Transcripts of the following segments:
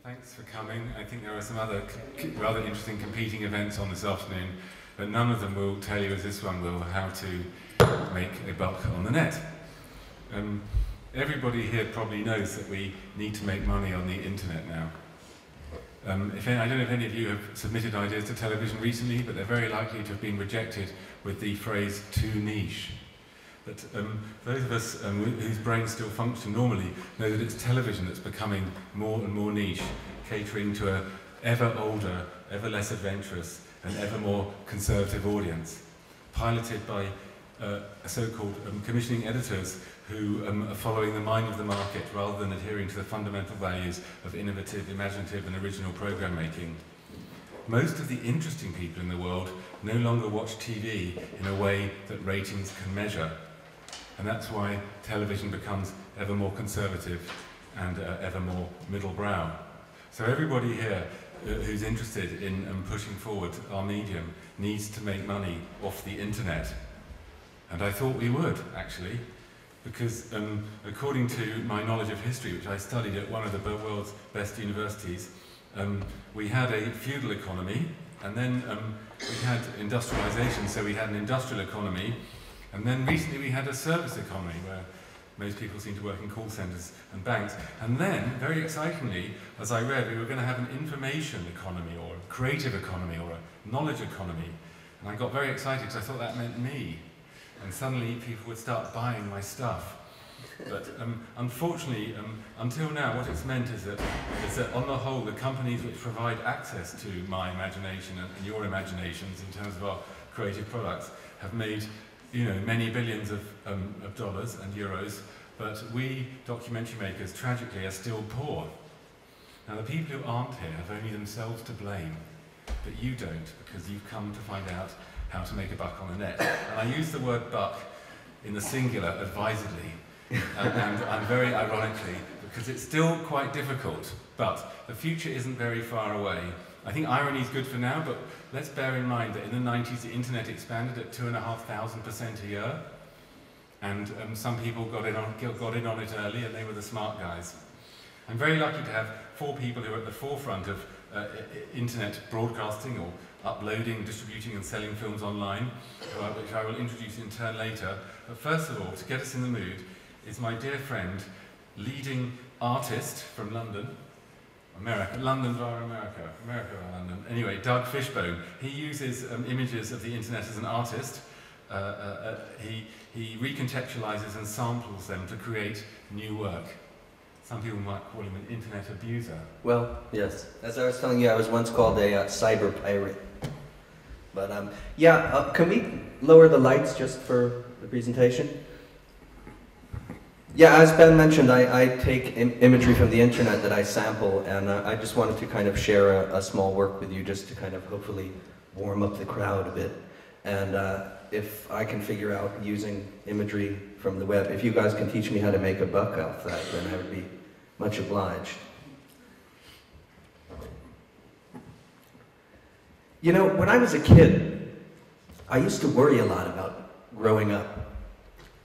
Thanks for coming. I think there are some other rather interesting competing events on this afternoon, but none of them will tell you, as this one will, how to make a buck on the net. Everybody here probably knows that we need to make money on the internet now. I don't know if any of you have submitted ideas to television recently, but they're very likely to have been rejected with the phrase too niche. But those of us whose brains still function normally know that it's television that's becoming more and more niche, catering to an ever older, ever less adventurous, and ever more conservative audience, piloted by so-called commissioning editors who are following the mind of the market rather than adhering to the fundamental values of innovative, imaginative and original program making. Most of the interesting people in the world no longer watch TV in a way that ratings can measure. And that's why television becomes ever more conservative and ever more middle brow. So everybody here who's interested in pushing forward our medium needs to make money off the internet. And I thought we would, actually, because according to my knowledge of history, which I studied at one of the world's best universities, we had a feudal economy, and then we had industrialization, so we had an industrial economy, and then recently we had a service economy where most people seem to work in call centres and banks. And then, very excitingly, as I read, we were going to have an information economy or a creative economy or a knowledge economy. And I got very excited because I thought that meant me. And suddenly people would start buying my stuff. But unfortunately, until now, what it's meant is that on the whole, the companies which provide access to my imagination and your imaginations in terms of our creative products have made many billions of dollars and euros, but we documentary makers, tragically, are still poor. Now, the people who aren't here have only themselves to blame, but you don't, because you've come to find out how to make a buck on the net. And I use the word buck in the singular advisedly, and very ironically, because it's still quite difficult, but the future isn't very far away. I think irony is good for now, but let's bear in mind that in the 90s the internet expanded at 2,500% a year, and some people got in on it early, and they were the smart guys. I'm very lucky to have 4 people who are at the forefront of internet broadcasting or uploading, distributing and selling films online, which I will introduce in turn later. But first of all, to get us in the mood, is my dear friend, leading artist from London, London via America via London. Anyway, Doug Fishbone. He uses images of the internet as an artist. He recontextualizes and samples them to create new work. Some people might call him an internet abuser. Well, yes. As I was telling you, I was once called a cyber pirate. But can we lower the lights just for the presentation? Yeah, as Ben mentioned, I take imagery from the internet that I sample, and I just wanted to kind of share a small work with you just to kind of hopefully warm up the crowd a bit. And if I can figure out using imagery from the web, if you guys can teach me how to make a buck off that, then I would be much obliged. You know, when I was a kid, I used to worry a lot about growing up.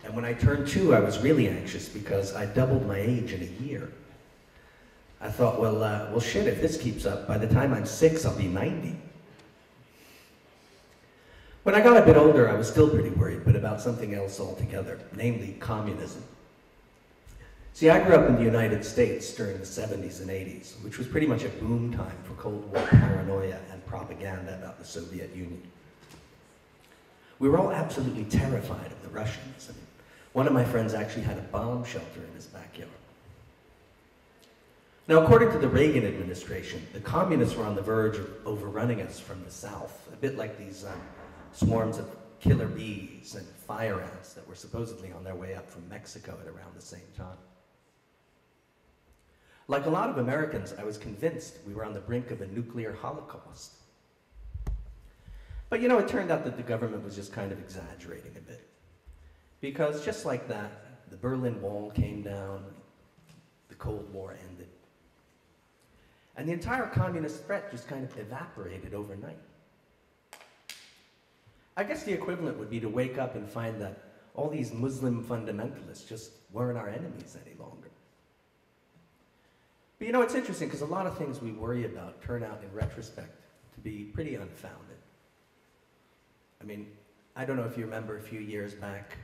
And when I turned 2, I was really anxious because I doubled my age in a year. I thought, well, shit, if this keeps up, by the time I'm 6, I'll be 90. When I got a bit older, I was still pretty worried, but about something else altogether, namely communism. See, I grew up in the United States during the 70s and 80s, which was pretty much a boom time for Cold War paranoia and propaganda about the Soviet Union. We were all absolutely terrified of the Russians. I mean, one of my friends actually had a bomb shelter in his backyard. Now, according to the Reagan administration, the communists were on the verge of overrunning us from the south, a bit like these swarms of killer bees and fire ants that were supposedly on their way up from Mexico at around the same time. Like a lot of Americans, I was convinced we were on the brink of a nuclear holocaust. But you know, it turned out that the government was just kind of exaggerating a bit. Because just like that, the Berlin Wall came down, the Cold War ended. And the entire communist threat just kind of evaporated overnight. I guess the equivalent would be to wake up and find that all these Muslim fundamentalists just weren't our enemies any longer. But you know, it's interesting because a lot of things we worry about turn out in retrospect to be pretty unfounded. I mean, I don't know if you remember a few years back,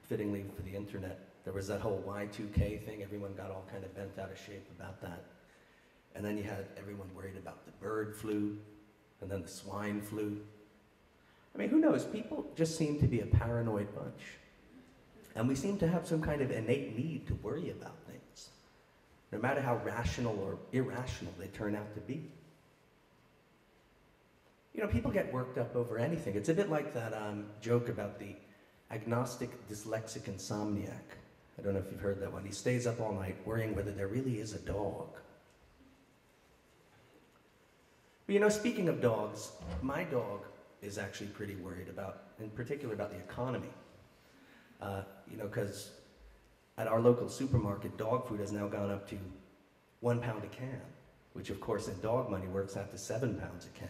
fittingly for the internet, there was that whole Y2K thing. Everyone got all kind of bent out of shape about that. And then you had everyone worried about the bird flu, and then the swine flu. I mean, who knows? People just seem to be a paranoid bunch. And we seem to have some kind of innate need to worry about things, no matter how rational or irrational they turn out to be. You know, people get worked up over anything. It's a bit like that joke about the agnostic dyslexic insomniac. I don't know if you've heard that one. He stays up all night worrying whether there really is a dog. But you know, speaking of dogs, my dog is actually pretty worried about, in particular about the economy. You know, because at our local supermarket, dog food has now gone up to £1 a can, which of course in dog money works out to £7 a can.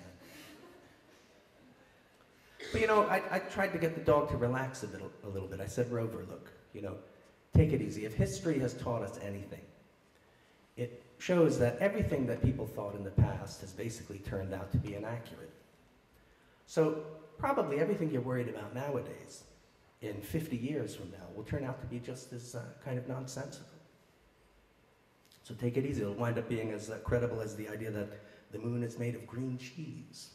But you know, I tried to get the dog to relax a little bit. I said, Rover, look, you know, take it easy. If history has taught us anything, it shows that everything that people thought in the past has basically turned out to be inaccurate. So probably everything you're worried about nowadays, in 50 years from now, will turn out to be just as kind of nonsensical. So take it easy. It'll wind up being as credible as the idea that the moon is made of green cheese.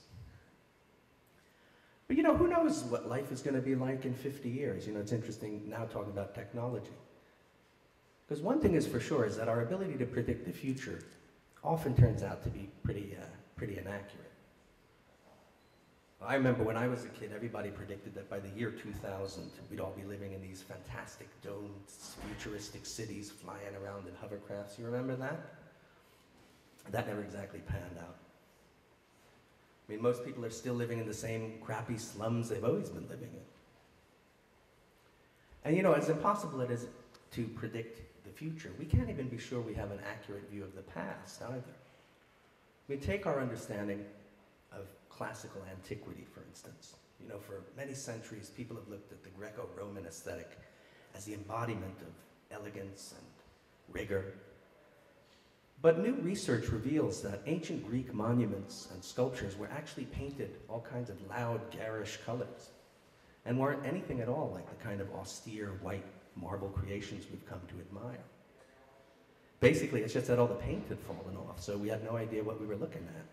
But you know, who knows what life is going to be like in 50 years? You know, it's interesting now talking about technology. Because one thing is for sure is that our ability to predict the future often turns out to be pretty inaccurate. I remember when I was a kid, everybody predicted that by the year 2000, we'd all be living in these fantastic domed, futuristic cities flying around in hovercrafts. You remember that? That never exactly panned out. I mean, most people are still living in the same crappy slums they've always been living in. And you know, as impossible it is to predict the future, we can't even be sure we have an accurate view of the past either. We take our understanding of classical antiquity, for instance. You know, for many centuries, people have looked at the Greco-Roman aesthetic as the embodiment of elegance and rigor. But new research reveals that ancient Greek monuments and sculptures were actually painted all kinds of loud, garish colors and weren't anything at all like the kind of austere, white marble creations we've come to admire. Basically, it's just that all the paint had fallen off, so we had no idea what we were looking at.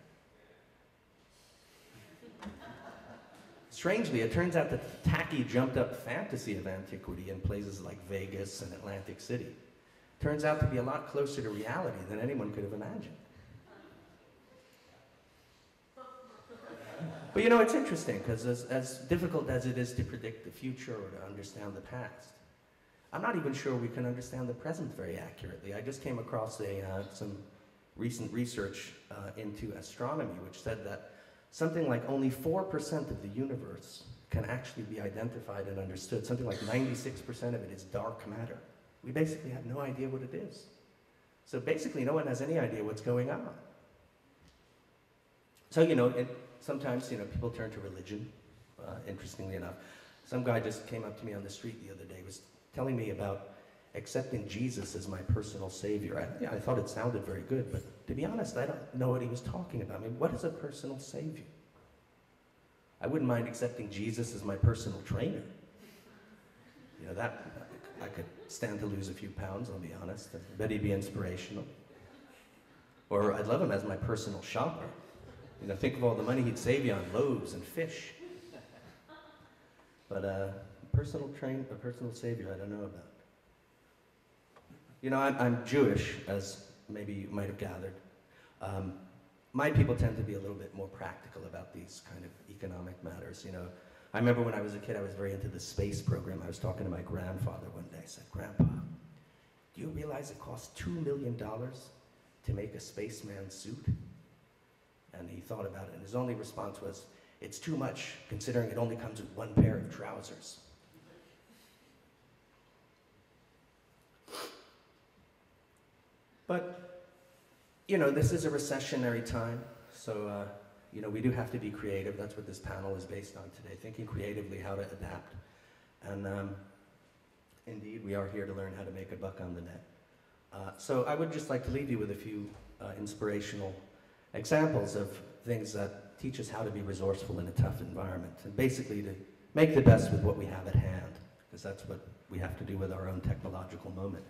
Strangely, it turns out that the tacky, jumped-up fantasy of antiquity in places like Vegas and Atlantic City turns out to be a lot closer to reality than anyone could have imagined. But you know, it's interesting, because as difficult as it is to predict the future or to understand the past, I'm not even sure we can understand the present very accurately. I just came across some recent research into astronomy, which said that something like only 4% of the universe can actually be identified and understood. Something like 96% of it is dark matter. We basically have no idea what it is. So basically, no one has any idea what's going on. So, you know, sometimes, you know, people turn to religion, interestingly enough. Some guy just came up to me on the street the other day, was telling me about accepting Jesus as my personal savior. I thought it sounded very good, but to be honest, I don't know what he was talking about. I mean, what is a personal savior? I wouldn't mind accepting Jesus as my personal trainer. You know, that, I could stand to lose a few pounds, I'll be honest. I bet he'd be inspirational. Or I'd love him as my personal shopper. You know, think of all the money he'd save you on loaves and fish. But a personal savior, I don't know about. You know, I'm Jewish, as maybe you might have gathered. My people tend to be a little bit more practical about these kind of economic matters. You know, I remember when I was a kid, I was very into the space program. I was talking to my grandfather one day. I said, "Grandpa, do you realize it costs $2 million to make a spaceman suit?" And he thought about it, and his only response was, "It's too much, considering it only comes with one pair of trousers." But, you know, this is a recessionary time, so, you know, we do have to be creative. That's what this panel is based on today, thinking creatively how to adapt. And indeed, we are here to learn how to make a buck on the net. So I would just like to leave you with a few inspirational examples of things that teach us how to be resourceful in a tough environment, and basically to make the best with what we have at hand, because that's what we have to do with our own technological moment.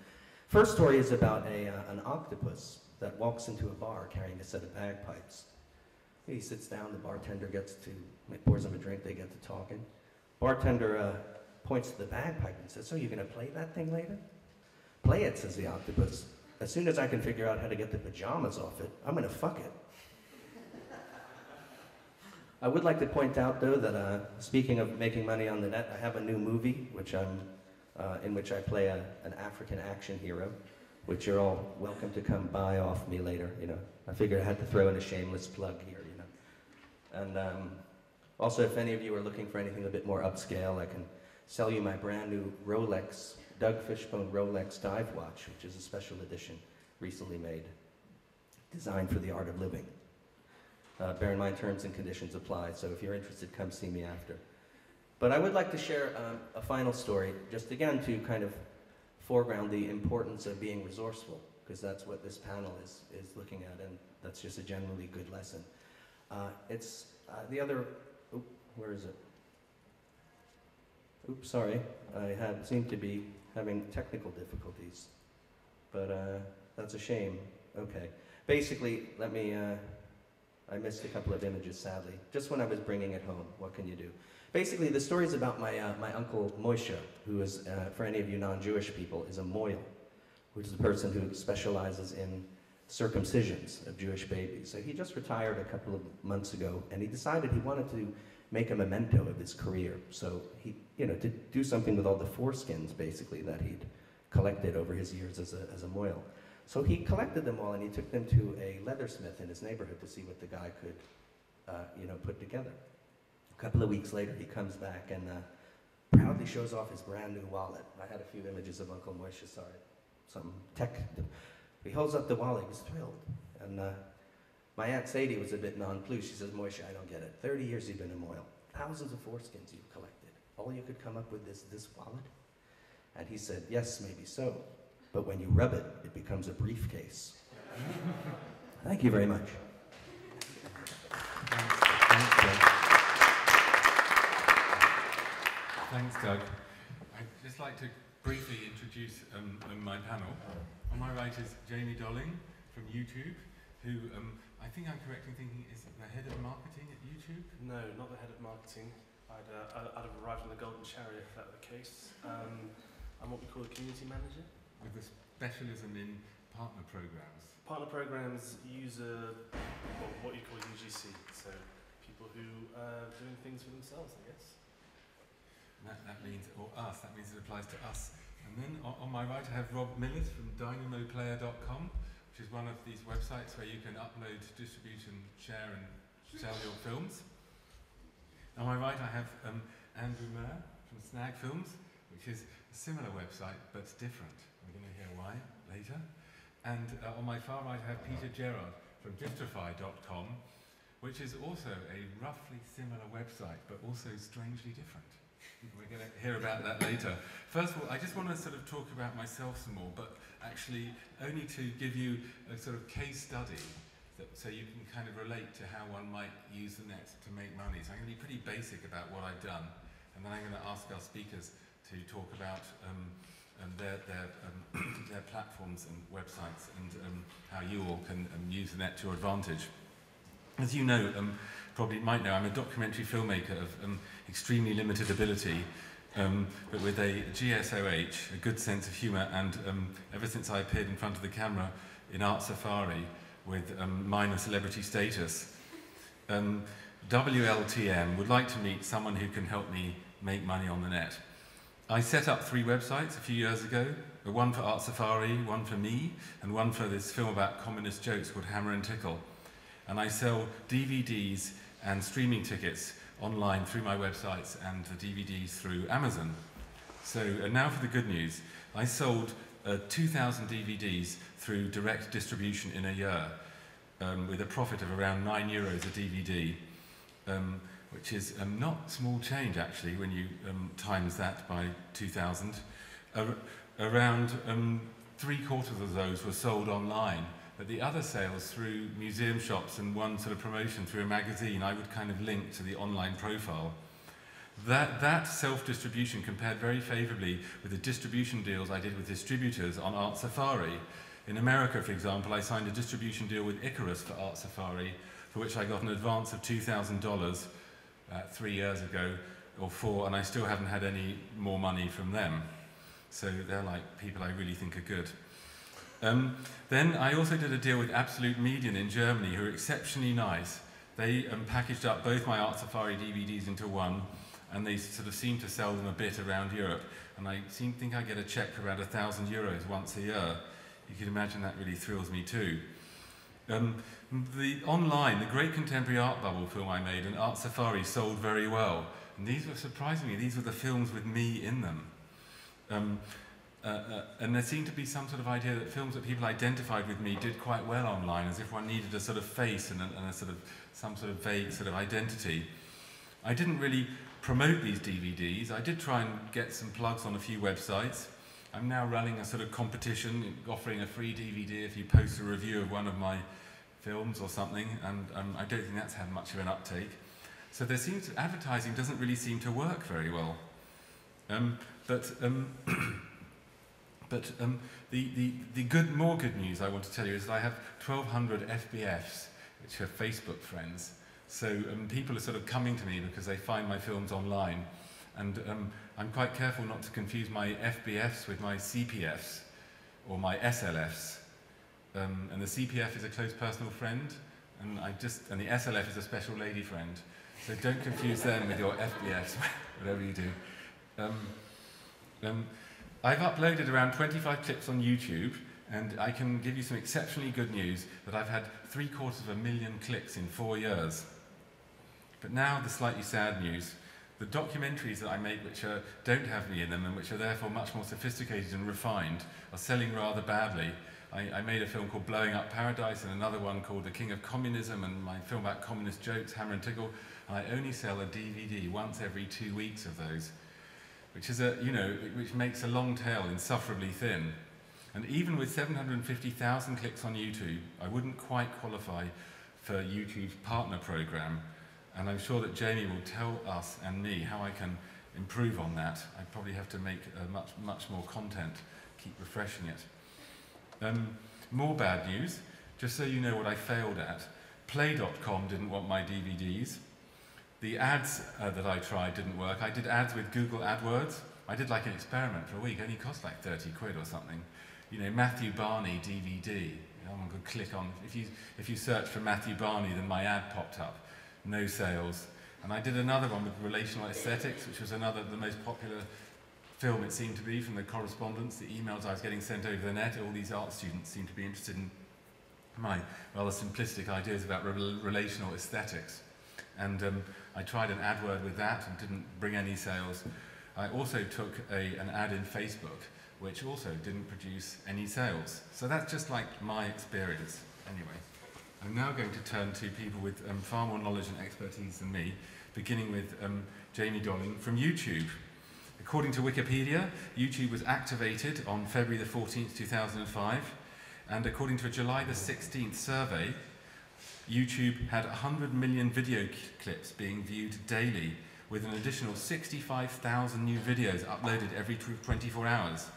First story is about an octopus that walks into a bar carrying a set of bagpipes. He sits down, the bartender pours him a drink, they get to talking. Bartender points to the bagpipe and says, "So you're going to play that thing later?" "Play it," says the octopus. "As soon as I can figure out how to get the pajamas off it, I'm going to fuck it." I would like to point out, though, that speaking of making money on the net, I have a new movie in which I play an African action hero, which you're all welcome to come buy off me later. You know, I figured I had to throw in a shameless plug here. You know, and also, if any of you are looking for anything a bit more upscale, I can sell you my brand new Rolex, Doug Fishbone Rolex dive watch, which is a special edition recently made, designed for the art of living. Bear in mind, terms and conditions apply, so if you're interested, come see me after. But I would like to share a final story, just again to kind of foreground the importance of being resourceful, because that's what this panel is looking at, and that's just a generally good lesson. Where is it? Oops, sorry. I seem to be having technical difficulties, but that's a shame. Okay. Basically, I missed a couple of images, sadly. Just when I was bringing it home, what can you do? Basically, the story is about my Uncle Moishe, who is, for any of you non-Jewish people, is a moil, which is a person who specializes in circumcisions of Jewish babies. So he just retired a couple of months ago, and he decided he wanted to make a memento of his career. So he, to do something with all the foreskins, basically, that he'd collected over his years as a moil. So he collected them all, and he took them to a leathersmith in his neighborhood to see what the guy could, put together. A couple of weeks later, he comes back and proudly shows off his brand new wallet. I had a few images of Uncle Moishe, sorry, some tech. He holds up the wallet, he was thrilled. And my Aunt Sadie was a bit nonplussed. She says, "Moishe, I don't get it. 30 years you've been a moil. Thousands of foreskins you've collected. All you could come up with is this wallet?" And he said, "Yes, maybe so. But when you rub it, it becomes a briefcase." Thank you very much. Thanks, Doug. I'd just like to briefly introduce my panel. On my right is Jamie Dolling from YouTube, who I think I'm correct in thinking is the head of marketing at YouTube? No, not the head of marketing. I'd have arrived on the golden chariot if that were the case. I'm what we call a community manager. With a specialism in partner programs. Partner programs use what you call UGC, so people who are doing things for themselves, I guess. That means, or us, that means it applies to us. And then on my right I have Rob Millett from dynamoplayer.com, which is one of these websites where you can upload, distribute and share and sell your films. On my right I have Andrew Mayer from Snagfilms, which is a similar website but different. We're going to hear why later. And on my far right I have Peter Gerard from Gistrify.com, which is also a roughly similar website but also strangely different. We're going to hear about that later. First of all, I just want to sort of talk about myself some more, but actually only to give you a sort of case study so you can kind of relate to how one might use the net to make money. So I'm going to be pretty basic about what I've done, and then I'm going to ask our speakers to talk about their platforms and websites and how you all can use the net to your advantage. As you know, probably might know, I'm a documentary filmmaker of extremely limited ability, but with a GSOH, a good sense of humour, and ever since I appeared in front of the camera in Art Safari with minor celebrity status, WLTM would like to meet someone who can help me make money on the net. I set up 3 websites a few years ago, one for Art Safari, one for me, and one for this film about communist jokes called Hammer and Tickle. And I sell DVDs and streaming tickets online through my websites and the DVDs through Amazon. So now for the good news. I sold 2,000 DVDs through direct distribution in a year with a profit of around €9 a DVD, which is not small change actually when you times that by 2,000. Around 3/4 of those were sold online but the other sales through museum shops and one sort of promotion through a magazine, I would kind of link to the online profile. That self-distribution compared very favourably with the distribution deals I did with distributors on Art Safari. In America, for example, I signed a distribution deal with Icarus for Art Safari, for which I got an advance of $2,000 3 years ago, or 4, and I still haven't had any more money from them. So they're like people I really think are good. Then I also did a deal with Absolute Median in Germany, who are exceptionally nice. They packaged up both my Art Safari DVDs into one, and they sort of seem to sell them a bit around Europe. And I think I get a check for about €1,000 once a year. You can imagine that really thrills me too. The online, the Great Contemporary Art Bubble film I made, and Art Safari sold very well. And these were, surprisingly, these were the films with me in them. And there seemed to be some sort of idea that films that people identified with me did quite well online, as if one needed a sort of face and a sort of, some sort of vague sort of identity. I didn't really promote these DVDs. I did try and get some plugs on a few websites. I'm now running a sort of competition, offering a free DVD if you post a review of one of my films or something, and I don't think that's had much of an uptake. So there seems to, advertising doesn't really seem to work very well. The more good news I want to tell you is that I have 1,200 FBFs, which are Facebook friends. So people are sort of coming to me because they find my films online. And I'm quite careful not to confuse my FBFs with my CPFs or my SLFs. And the CPF is a close personal friend, and the SLF is a special lady friend. So don't confuse them with your FBFs, whatever you do. I've uploaded around 25 clips on YouTube, and I can give you some exceptionally good news that I've had 750,000 clicks in 4 years. But now the slightly sad news. The documentaries that I make which don't have me in them and which are therefore much more sophisticated and refined are selling rather badly. I made a film called Blowing Up Paradise and another one called The King of Communism, and my film about communist jokes, Hammer and Tickle, and I only sell a DVD once every 2 weeks of those, which is which makes a long tail insufferably thin. And even with 750,000 clicks on YouTube, I wouldn't quite qualify for YouTube's partner program. And I'm sure that Jamie will tell us and me how I can improve on that. I probably have to make much more content, keep refreshing it. More bad news, just so you know what I failed at. Play.com didn't want my DVDs. The ads that I tried didn't work. I did ads with Google AdWords. I did like an experiment for a week. It only cost like 30 quid or something. You know, Matthew Barney DVD. Someone could click on. If you search for Matthew Barney, then my ad popped up. No sales. And I did another one with relational aesthetics, which was the most popular film it seemed to be from the correspondence, the emails I was getting sent over the net. All these art students seemed to be interested in my rather simplistic ideas about relational aesthetics. And I tried an AdWord with that and didn't bring any sales. I also took an ad in Facebook, which also didn't produce any sales. So that's just like my experience. Anyway, I'm now going to turn to people with far more knowledge and expertise than me, beginning with Jamie Dolling from YouTube. According to Wikipedia, YouTube was activated on February the 14th, 2005, and according to a July the 16th survey, YouTube had 100 million video clips being viewed daily, with an additional 65,000 new videos uploaded every 24 hours.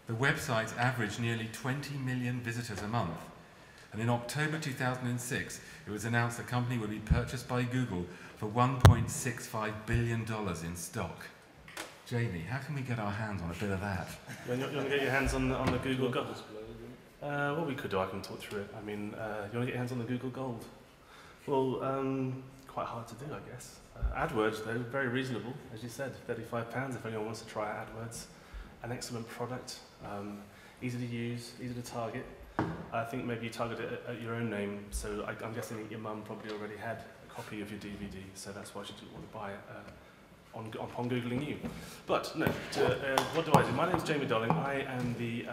The website averaged nearly 20 million visitors a month. And in October 2006, it was announced the company would be purchased by Google for $1.65 billion in stock. Jamie, how can we get our hands on a bit of that? You want to get your hands on the Google Gold? What we could do, I can talk through it. I mean, you want to get your hands on the Google Gold? Well, quite hard to do, I guess. AdWords, though, very reasonable, as you said, £35 if anyone wants to try AdWords. An excellent product, easy to use, easy to target. I think maybe you target it at your own name, so I'm guessing that your mum probably already had a copy of your DVD, so that's why she didn't want to buy it upon Googling you. But no, what do I do? My name's Jamie Dolling. I am the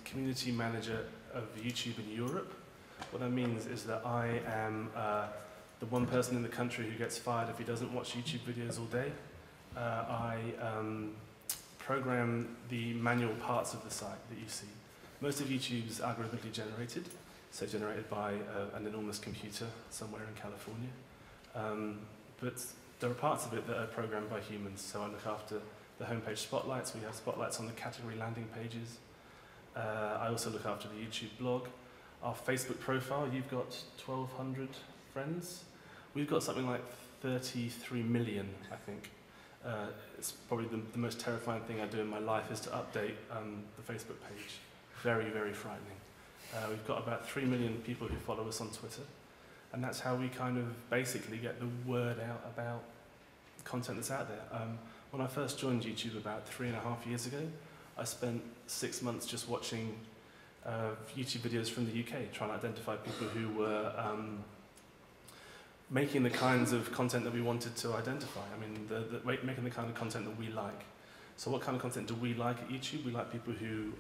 community manager of YouTube in Europe. What that means is that I am the one person in the country who gets fired if he doesn't watch YouTube videos all day. I program the manual parts of the site that you see. Most of YouTube's algorithmically generated, so generated by an enormous computer somewhere in California. But there are parts of it that are programmed by humans, so I look after the homepage spotlights. We have spotlights on the category landing pages. I also look after the YouTube blog. Our Facebook profile, you've got 1,200 friends. We've got something like 33 million, I think. It's probably the most terrifying thing I do in my life is to update the Facebook page. Very, very frightening. We've got about 3 million people who follow us on Twitter, and that's how we kind of basically get the word out about content that's out there. When I first joined YouTube about 3.5 years ago, I spent 6 months just watching YouTube videos from the UK, trying to identify people who were making the kinds of content that we wanted to identify. I mean, making the kind of content that we like. So what kind of content do we like at YouTube? We like people who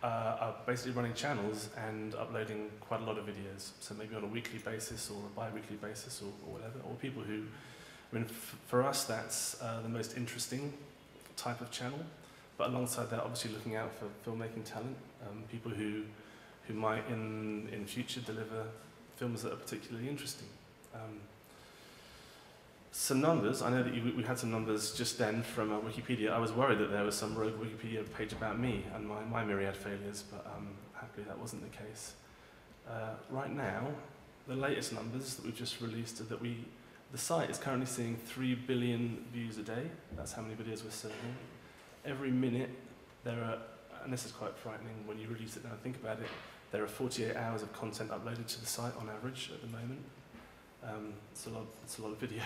are basically running channels and uploading quite a lot of videos. So maybe on a weekly basis or a bi-weekly basis or whatever. Or people who, I mean, for us, that's the most interesting type of channel. But alongside that, obviously looking out for filmmaking talent, people who might in future deliver films that are particularly interesting. Some numbers, I know that we had some numbers just then from Wikipedia. I was worried that there was some rogue Wikipedia page about me and my myriad failures, but happily that wasn't the case. Right now, the latest numbers that we've just released are that the site is currently seeing 3 billion views a day. That's how many videos we're serving. Every minute there are, and this is quite frightening when you really sit down and think about it, there are 48 hours of content uploaded to the site on average at the moment. It's a lot of video,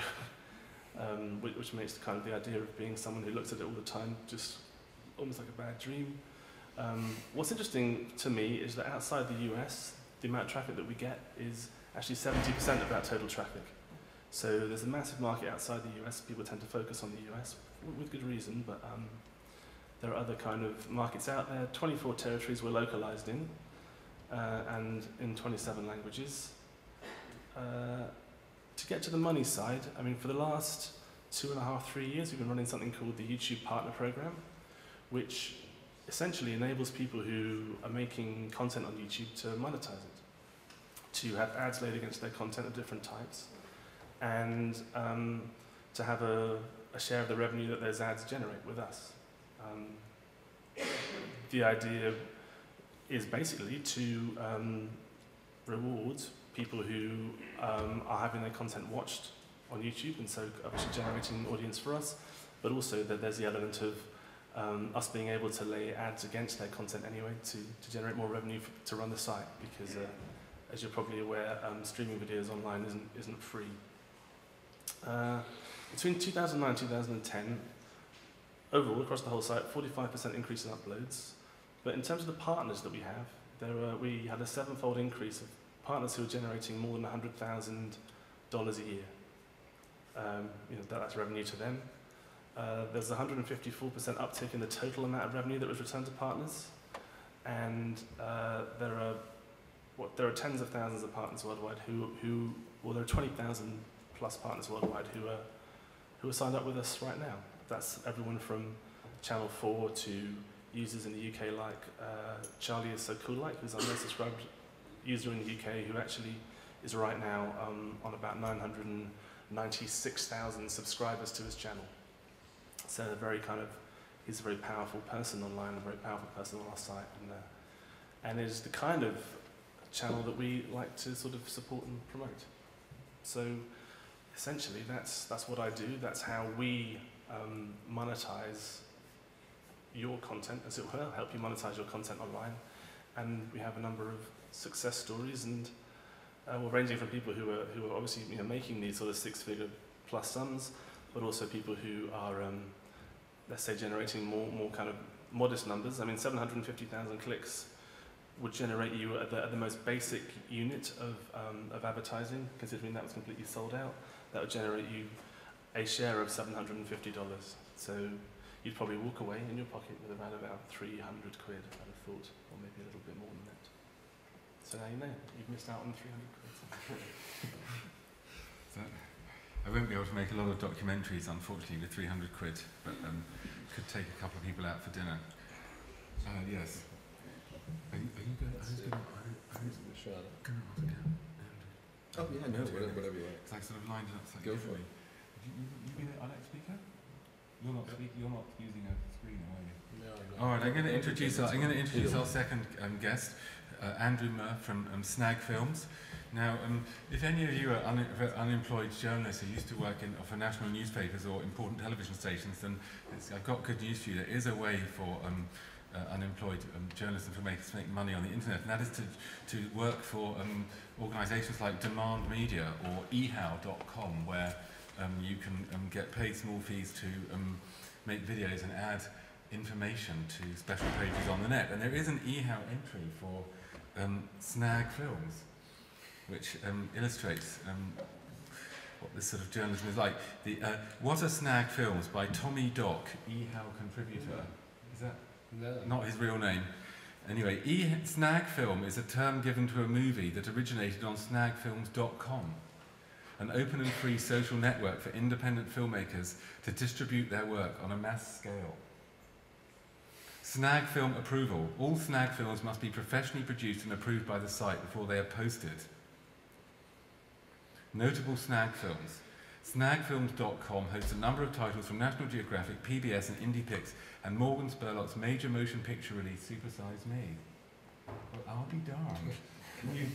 which makes kind of the idea of being someone who looks at it all the time just almost like a bad dream. What's interesting to me is that outside the US, the amount of traffic that we get is actually 70% of our total traffic. So there's a massive market outside the US. People tend to focus on the US with good reason, but there are other kind of markets out there. 24 territories we're localized in, and in 27 languages. To get to the money side, I mean, for the last 2.5, 3 years, we've been running something called the YouTube Partner Program, which essentially enables people who are making content on YouTube to monetize it, to have ads laid against their content of different types, and to have a share of the revenue that those ads generate with us. The idea is basically to reward people who are having their content watched on YouTube, and so obviously generating an audience for us, but also that there's the element of us being able to lay ads against their content anyway to generate more revenue to run the site, because as you're probably aware, streaming videos online isn't free. Between 2009 and 2010, overall across the whole site, 45% increase in uploads. But in terms of the partners that we have, we had a 7-fold increase of partners who are generating more than $100,000 a year. That's revenue to them. There's a 154% uptick in the total amount of revenue that was returned to partners, and there are tens of thousands of partners worldwide there are 20,000 plus partners worldwide who are signed up with us right now. That's everyone from Channel 4 to users in the UK like Charlie is so cool like, who's our most subscribed user in the UK, who actually is right now on about 996,000 subscribers to his channel. So he's a very powerful person online, a very powerful person on our site, and is the kind of channel that we like to sort of support and promote. So essentially that's what I do. That's how we monetize your content, as it were, help you monetize your content online. And we have a number of success stories, and we're ranging from people who are obviously making these sort of 6-figure plus sums, but also people who are let's say generating more kind of modest numbers. I mean, 750,000 clicks would generate you at the most basic unit of advertising, considering that was completely sold out. That would generate you a share of $750. So you'd probably walk away in your pocket with around about 300 quid, I'd have thought, or maybe a little bit more than that. So now you know, you've missed out on 300 quid. So, I won't be able to make a lot of documentaries, unfortunately, with 300 quid, but could take a couple of people out for dinner. Yes. Are you going? shot at. Can I ask again? Oh, yeah, no, whatever you like. Because I sort of lined it up slightly Go for differently. You been on that speaker? You're not you're not using a screen, are you? No, All right, I'm going to introduce our second guest, Andrew Murph from Snagfilms. Now, if any of you are unemployed journalists who used to work for national newspapers or important television stations, then I've got good news for you. There is a way for unemployed journalists and filmmakers to make money on the internet, and that is to work for organisations like Demand Media or ehow.com, where you can get paid small fees to make videos and add information to special pages on the net. And there is an eHow entry for Snagfilms, which illustrates what this sort of journalism is like. What are Snagfilms by Tommy Dock, eHow contributor. Is that not his real name? Anyway, Snagfilm is a term given to a movie that originated on snagfilms.com, an open and free social network for independent filmmakers to distribute their work on a mass scale. Snag film approval. All Snag films must be professionally produced and approved by the site before they are posted. Notable Snag films. Snagfilms.com hosts a number of titles from National Geographic, PBS and IndiePix, and Morgan Spurlock's major motion picture release, Super Size Me. Well, I'll be darned.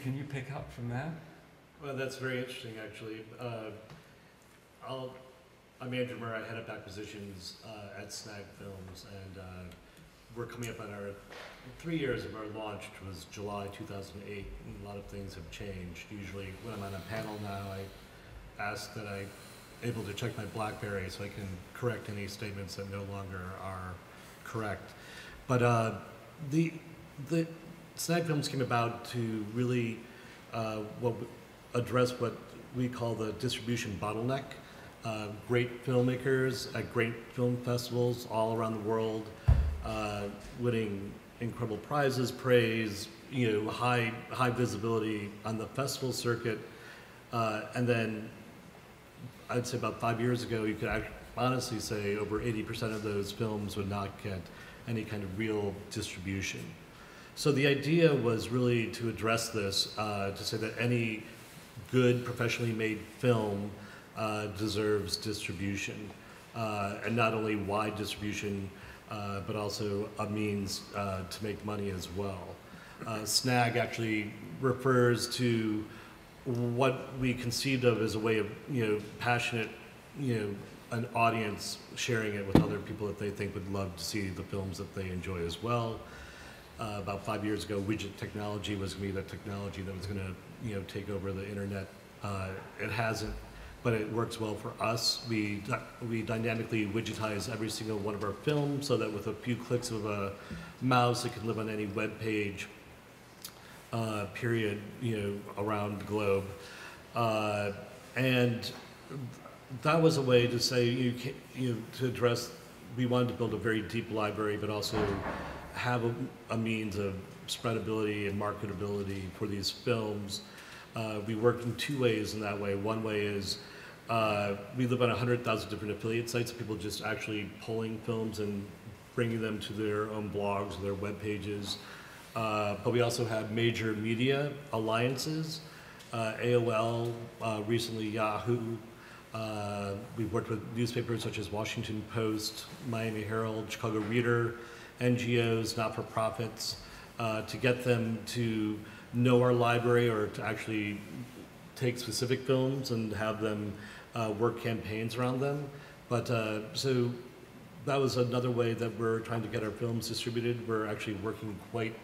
Can you pick up from that? Well, that's very interesting, actually. I'm Andrew Murray. I head up acquisitions at Snagfilms, and we're coming up on our 3 years of our launch, which was July 2008, and a lot of things have changed. Usually when I'm on a panel now, I ask that I'm able to check my BlackBerry so I can correct any statements that no longer are correct. But the Snagfilms came about to really address what we call the distribution bottleneck. Great filmmakers at great film festivals all around the world, winning incredible prizes, praise, high visibility on the festival circuit, and then I'd say about 5 years ago, you could honestly say over 80% of those films would not get any kind of real distribution. So the idea was really to address this, to say that any good professionally made film deserves distribution, and not only wide distribution, but also a means to make money as well. Snag actually refers to what we conceived of as a way of, passionate, an audience sharing it with other people that they think would love to see the films that they enjoy as well. About 5 years ago, widget technology was going to be the technology that was going to, take over the internet. It hasn't, but it works well for us. We dynamically widgetize every single one of our films so that with a few clicks of a mouse, it can live on any web page, period, around the globe. And that was a way to say, to address, we wanted to build a very deep library, but also have a means of spreadability and marketability for these films. We work in two ways in that way. One way is we live on 100,000 different affiliate sites, people just actually pulling films and bringing them to their own blogs, their web pages. But we also have major media alliances, AOL, recently Yahoo. We've worked with newspapers such as Washington Post, Miami Herald, Chicago Reader, NGOs, not-for-profits, to get them to know our library or to actually take specific films and have them work campaigns around them. But so that was another way that we're trying to get our films distributed. We're actually working quite,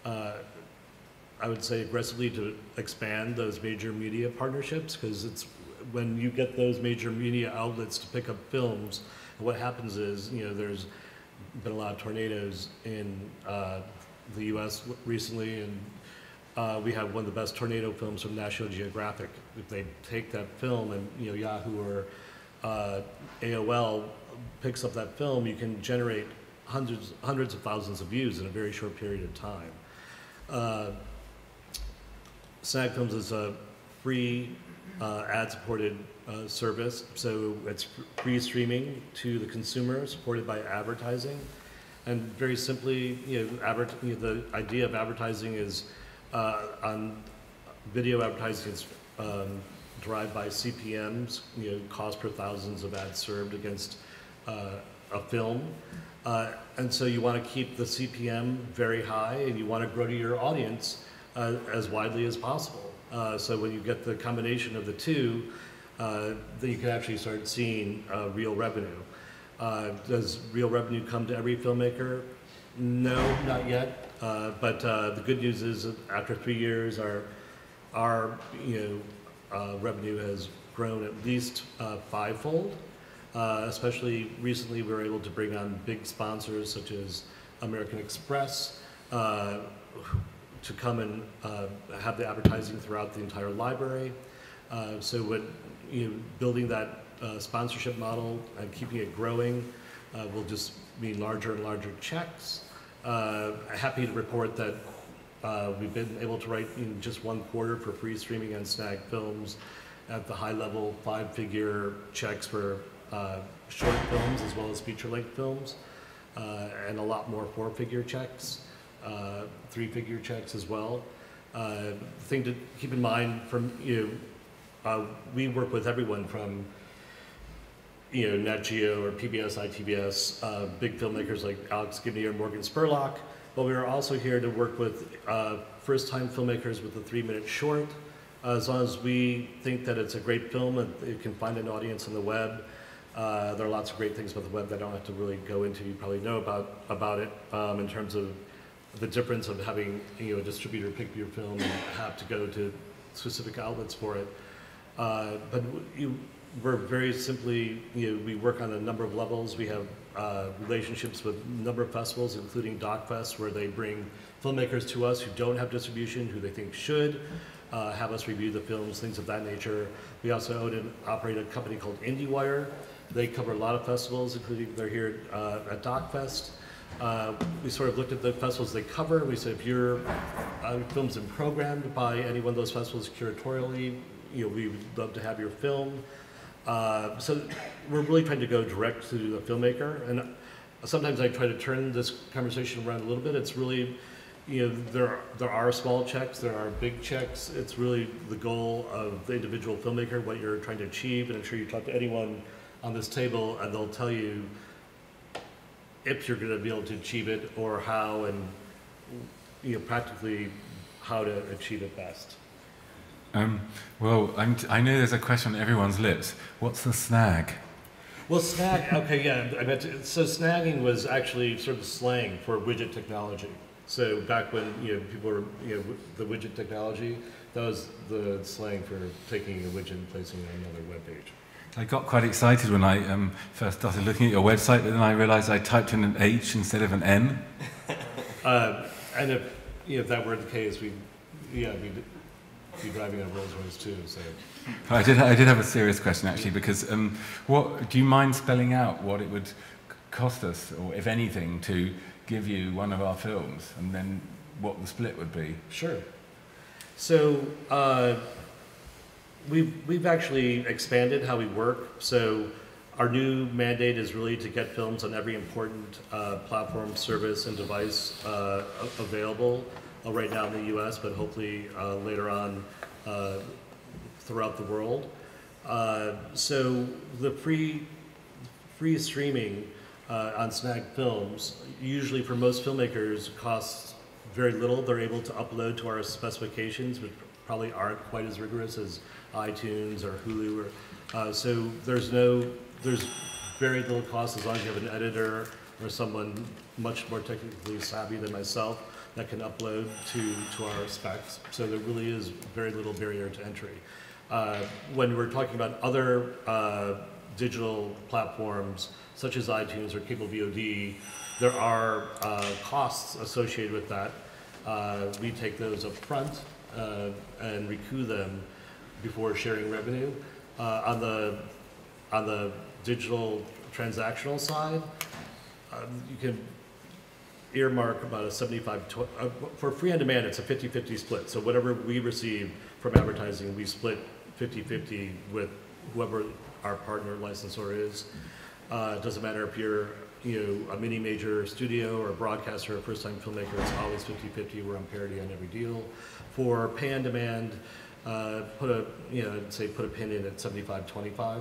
I would say, aggressively to expand those major media partnerships, because it's when you get those major media outlets to pick up films, what happens is, there's been a lot of tornadoes in the U.S. recently, and we have one of the best tornado films from National Geographic. If they take that film and Yahoo or AOL picks up that film, you can generate hundreds of thousands of views in a very short period of time. Snagfilms is a free ad-supported service, so it's free streaming to the consumer, supported by advertising. And very simply, the idea of advertising is On video advertising, it's derived by CPMs, cost per thousands of ads served against a film. And so you want to keep the CPM very high, and you want to grow to your audience as widely as possible. So when you get the combination of the two, then you can actually start seeing real revenue. Does real revenue come to every filmmaker? No, not yet. But the good news is that after 3 years, our revenue has grown at least fivefold. Especially recently, we were able to bring on big sponsors such as American Express to come and have the advertising throughout the entire library. So building that sponsorship model and keeping it growing will just mean larger and larger checks. Happy to report that we've been able to write in just 1 quarter for free streaming on Snagfilms at the high level 5-figure checks for short films as well as feature-length films, and a lot more 4-figure checks, 3-figure checks as well. The thing to keep in mind from we work with everyone from Nat Geo or PBS, ITBS, big filmmakers like Alex Gibney or Morgan Spurlock, but we are also here to work with first-time filmmakers with a 3-minute short. As long as we think that it's a great film and it can find an audience on the web. There are lots of great things about the web that I don't have to really go into. You probably know about it in terms of the difference of having a distributor pick your film and have to go to specific outlets for it. But we're very simply, we work on a number of levels. We have relationships with a number of festivals, including DocFest, where they bring filmmakers to us who don't have distribution, who they think should, have us review the films, things of that nature. We also own and operate a company called IndieWire. They cover a lot of festivals, including they're here at DocFest. We sort of looked at the festivals they cover. We said, if your film's been programmed by any one of those festivals curatorially, we would love to have your film. So we're really trying to go direct to the filmmaker. And sometimes I try to turn this conversation around a little bit. It's really, there are small checks, there are big checks. It's really the goal of the individual filmmaker, what you're trying to achieve. And I'm sure you talk to anyone on this table and they'll tell you if you're going to be able to achieve it or how, and practically how to achieve it best. Well, I know there's a question on everyone's lips. What's the snag? Well, snag, okay, yeah. So snagging was actually sort of slang for widget technology. So back when people were, the widget technology, that was the slang for taking a widget and placing it on another web page. I got quite excited when I first started looking at your website, but then I realized I typed in an H instead of an N. And if that were the case, we'd be driving a Rolls Royce too. So I did have a serious question actually, because what do you mind spelling out what it would cost us, or if anything, to give you one of our films, and then what the split would be? Sure. So we've actually expanded how we work. So our new mandate is really to get films on every important platform, service, and device available right now in the U.S., but hopefully later on throughout the world. So the free streaming on Snagfilms, usually for most filmmakers, costs very little. They're able to upload to our specifications, which probably aren't quite as rigorous as iTunes or Hulu. So there's very little cost as long as you have an editor or someone much more technically savvy than myself that can upload to our specs. So there really is very little barrier to entry. When we're talking about other digital platforms, such as iTunes or cable VOD, there are costs associated with that. We take those up front and recoup them before sharing revenue. On the digital transactional side, you can earmark about a 75, for free on demand, it's a 50-50 split. So whatever we receive from advertising, we split 50-50 with whoever our partner licensor is. It doesn't matter if you're a mini major studio or a broadcaster or a first-time filmmaker, it's always 50-50. We're on parity on every deal. For pay on demand, put a pin in at 75-25.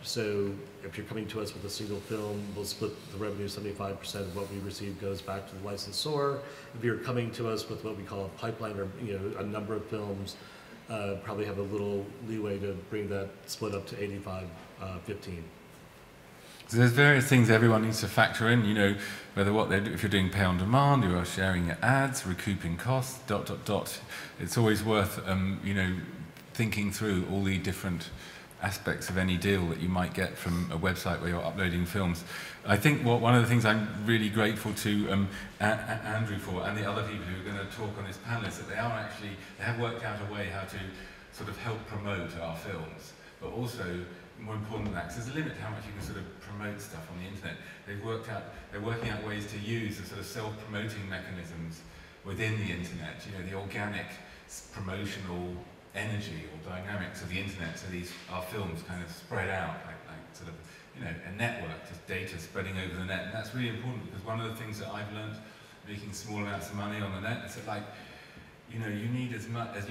So if you're coming to us with a single film, we'll split the revenue. 75% of what we receive goes back to the licensor. If you're coming to us with what we call a pipeline, or a number of films, probably have a little leeway to bring that split up to 85-15. So there's various things everyone needs to factor in, whether if you're doing pay on demand, you are sharing your ads, recouping costs, ... It's always worth, thinking through all the different aspects of any deal that you might get from a website where you're uploading films. I think one of the things I'm really grateful to Andrew for, and the other people who are going to talk on this panel, is that they have worked out a way how to sort of help promote our films, but also, more important than that, because there's a limit to how much you can sort of promote stuff on the internet. They're working out ways to use the sort of self-promoting mechanisms within the internet, the organic promotional energy or dynamics of the internet, so our films kind of spread out like sort of, a network, just data spreading over the net. And that's really important, because one of the things that I've learned making small amounts of money on the net is that you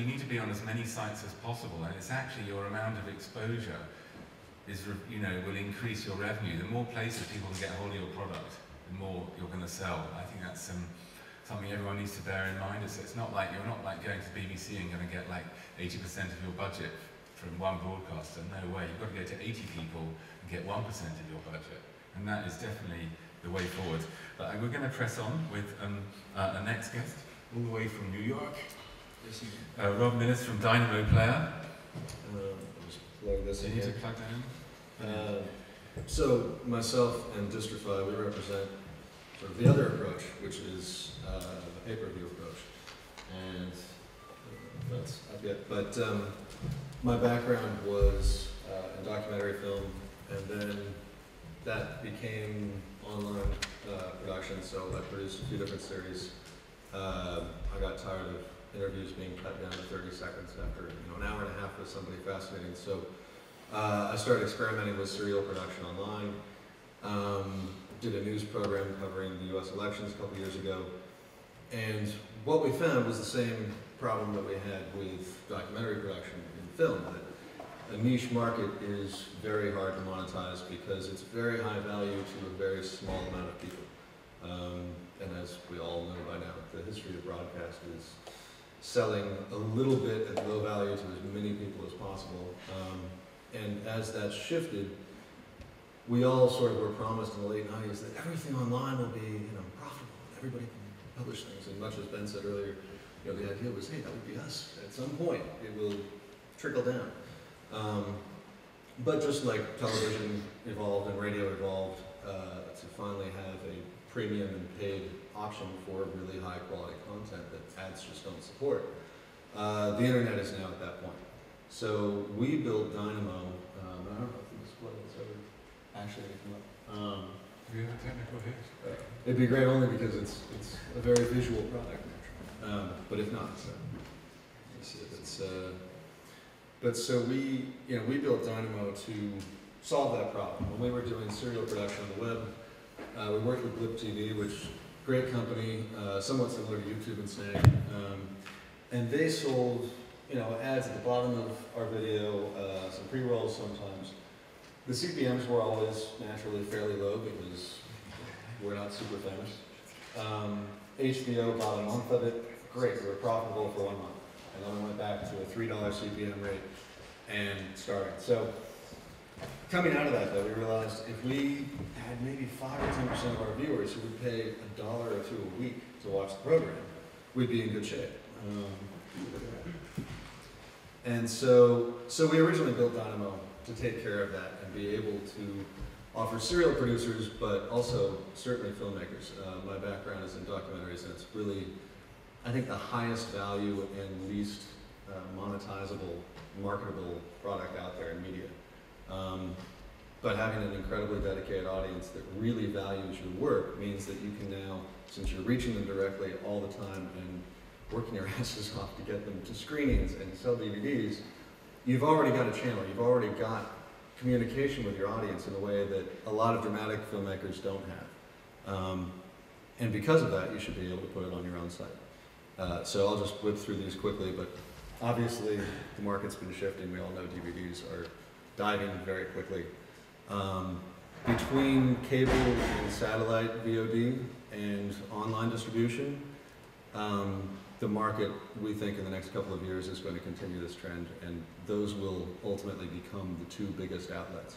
need to be on as many sites as possible, and it's actually your amount of exposure will increase your revenue. The more places people can get hold of your product, the more you're going to sell. I think that's something everyone needs to bear in mind. It's not like you're not like going to the BBC and going to get like 80% of your budget from one broadcaster. No way. You've got to go to 80 people and get 1% of your budget, and that is definitely the way forward. But we're going to press on with our next guest, all the way from New York, Rob Millis from Dynamo Player. Plug this in. You need to plug that in. So myself and Distrify, we represent sort of the other approach, which is the pay-per-view approach. And that's up yet. But my background was in documentary film, and then that became online production. So I produced a few different series. I got tired of interviews being cut down to 30 seconds after an hour and a half with somebody fascinating. So I started experimenting with serial production online. Did a news program covering the US elections a couple years ago. And what we found was the same problem that we had with documentary production in film, that a niche market is very hard to monetize because it's very high value to a very small amount of people. And as we all know by now, the history of broadcast is selling a little bit at low value to as many people as possible. And as that shifted, we all sort of were promised in the late 90s that everything online will be profitable, everybody can publish things. And much as Ben said earlier, the idea was, hey, that would be us. At some point, it will trickle down. But just like television evolved and radio evolved to finally have a premium and paid option for really high quality content that ads just don't support, the internet is now at that point. So we built Dynamo. I don't know if this was ever actually come up. We have a technical hit. It'd be great only because it's a very visual product. But if not, but so we built Dynamo to solve that problem. When we were doing serial production on the web, we worked with Blip TV, which great company, somewhat similar to YouTube and Snag, and they sold ads at the bottom of our video, some pre-rolls sometimes. The CPMs were always naturally fairly low because we're not super famous. HBO bought a month of it. Great, we were profitable for 1 month. And then we went back to a $3 CPM rate and started. So coming out of that, though, we realized if we had maybe 5 or 10% of our viewers who would pay $1 or $2 a week to watch the program, we'd be in good shape. And so we originally built Dynamo to take care of that and be able to offer serial producers, but also certainly filmmakers. My background is in documentaries, and it's really, I think, the highest value and least monetizable, marketable product out there in media. But having an incredibly dedicated audience that really values your work means that you can now, since you're reaching them directly all the time and working your asses off to get them to screenings and sell DVDs, you've already got a channel, you've already got communication with your audience in a way that a lot of dramatic filmmakers don't have. And because of that, you should be able to put it on your own site. So I'll just whip through these quickly, but obviously the market's been shifting. We all know DVDs are diving very quickly. Between cable and satellite VOD and online distribution, the market, we think, in the next couple of years is going to continue this trend, and those will ultimately become the two biggest outlets.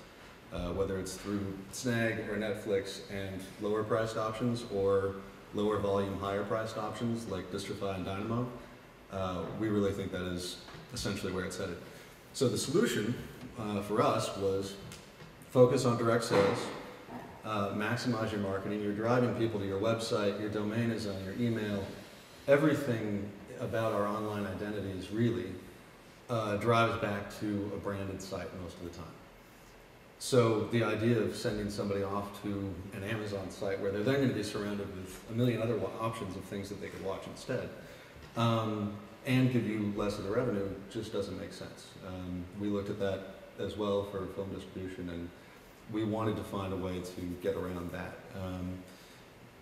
Whether it's through Snag or Netflix and lower priced options, or lower volume, higher priced options like Distrify and Dynamo, we really think that is essentially where it's headed. So the solution for us was focus on direct sales, maximize your marketing. You're driving people to your website, your domain is on your email. Everything about our online identities really drives back to a branded site most of the time. So the idea of sending somebody off to an Amazon site where they're then going to be surrounded with a million other options of things that they could watch instead, and give you less of the revenue, just doesn't make sense. We looked at that as well for film distribution, and we wanted to find a way to get around that.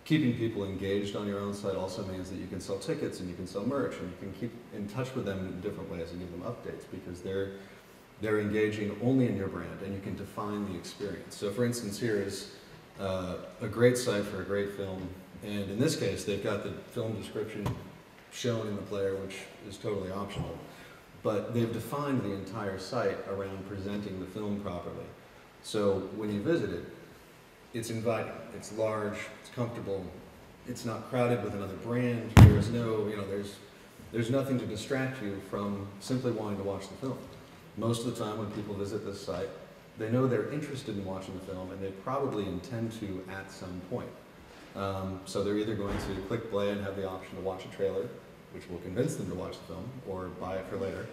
Keeping people engaged on your own site also means that you can sell tickets and you can sell merch, and you can keep in touch with them in different ways and give them updates, because they're engaging only in your brand, and you can define the experience. So for instance, here is a great site for a great film, and in this case they've got the film description shown in the player, which is totally optional, but they've defined the entire site around presenting the film properly. So when you visit it, it's inviting, it's large, it's comfortable, it's not crowded with another brand, there's no, there's nothing to distract you from simply wanting to watch the film. Most of the time when people visit this site, they know they're interested in watching the film, and they probably intend to at some point. So they're either going to click play and have the option to watch a trailer, which will convince them to watch the film, or buy it for later,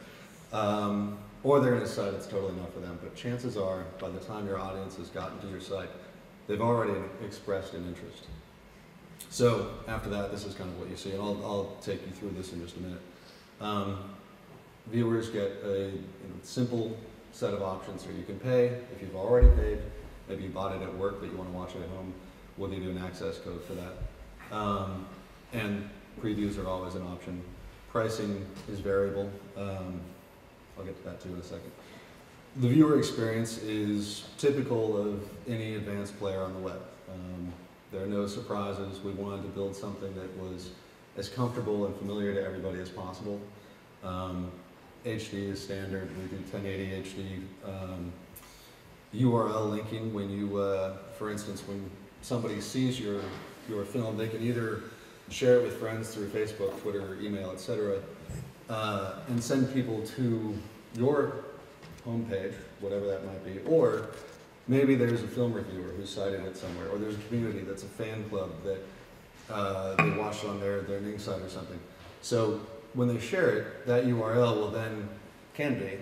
or they're going to decide it's totally not for them. But chances are, by the time your audience has gotten to your site, they've already expressed an interest. So after that, this is kind of what you see, and I'll take you through this in just a minute. Viewers get a simple set of options here. You can pay if you've already paid. Maybe you bought it at work but you want to watch it at home. We'll give you an access code for that. And previews are always an option. Pricing is variable. I'll get to that too in a second. The viewer experience is typical of any advanced player on the web. There are no surprises. We wanted to build something that was as comfortable and familiar to everybody as possible. HD is standard. We do 1080 HD. URL linking, when you, for instance, when somebody sees your film, they can either share it with friends through Facebook, Twitter, email, etc., and send people to your homepage, whatever that might be, or maybe there's a film reviewer who cited it somewhere, or there's a community that's a fan club that they watched on their Ning site or something. So when they share it, that URL will then, can be,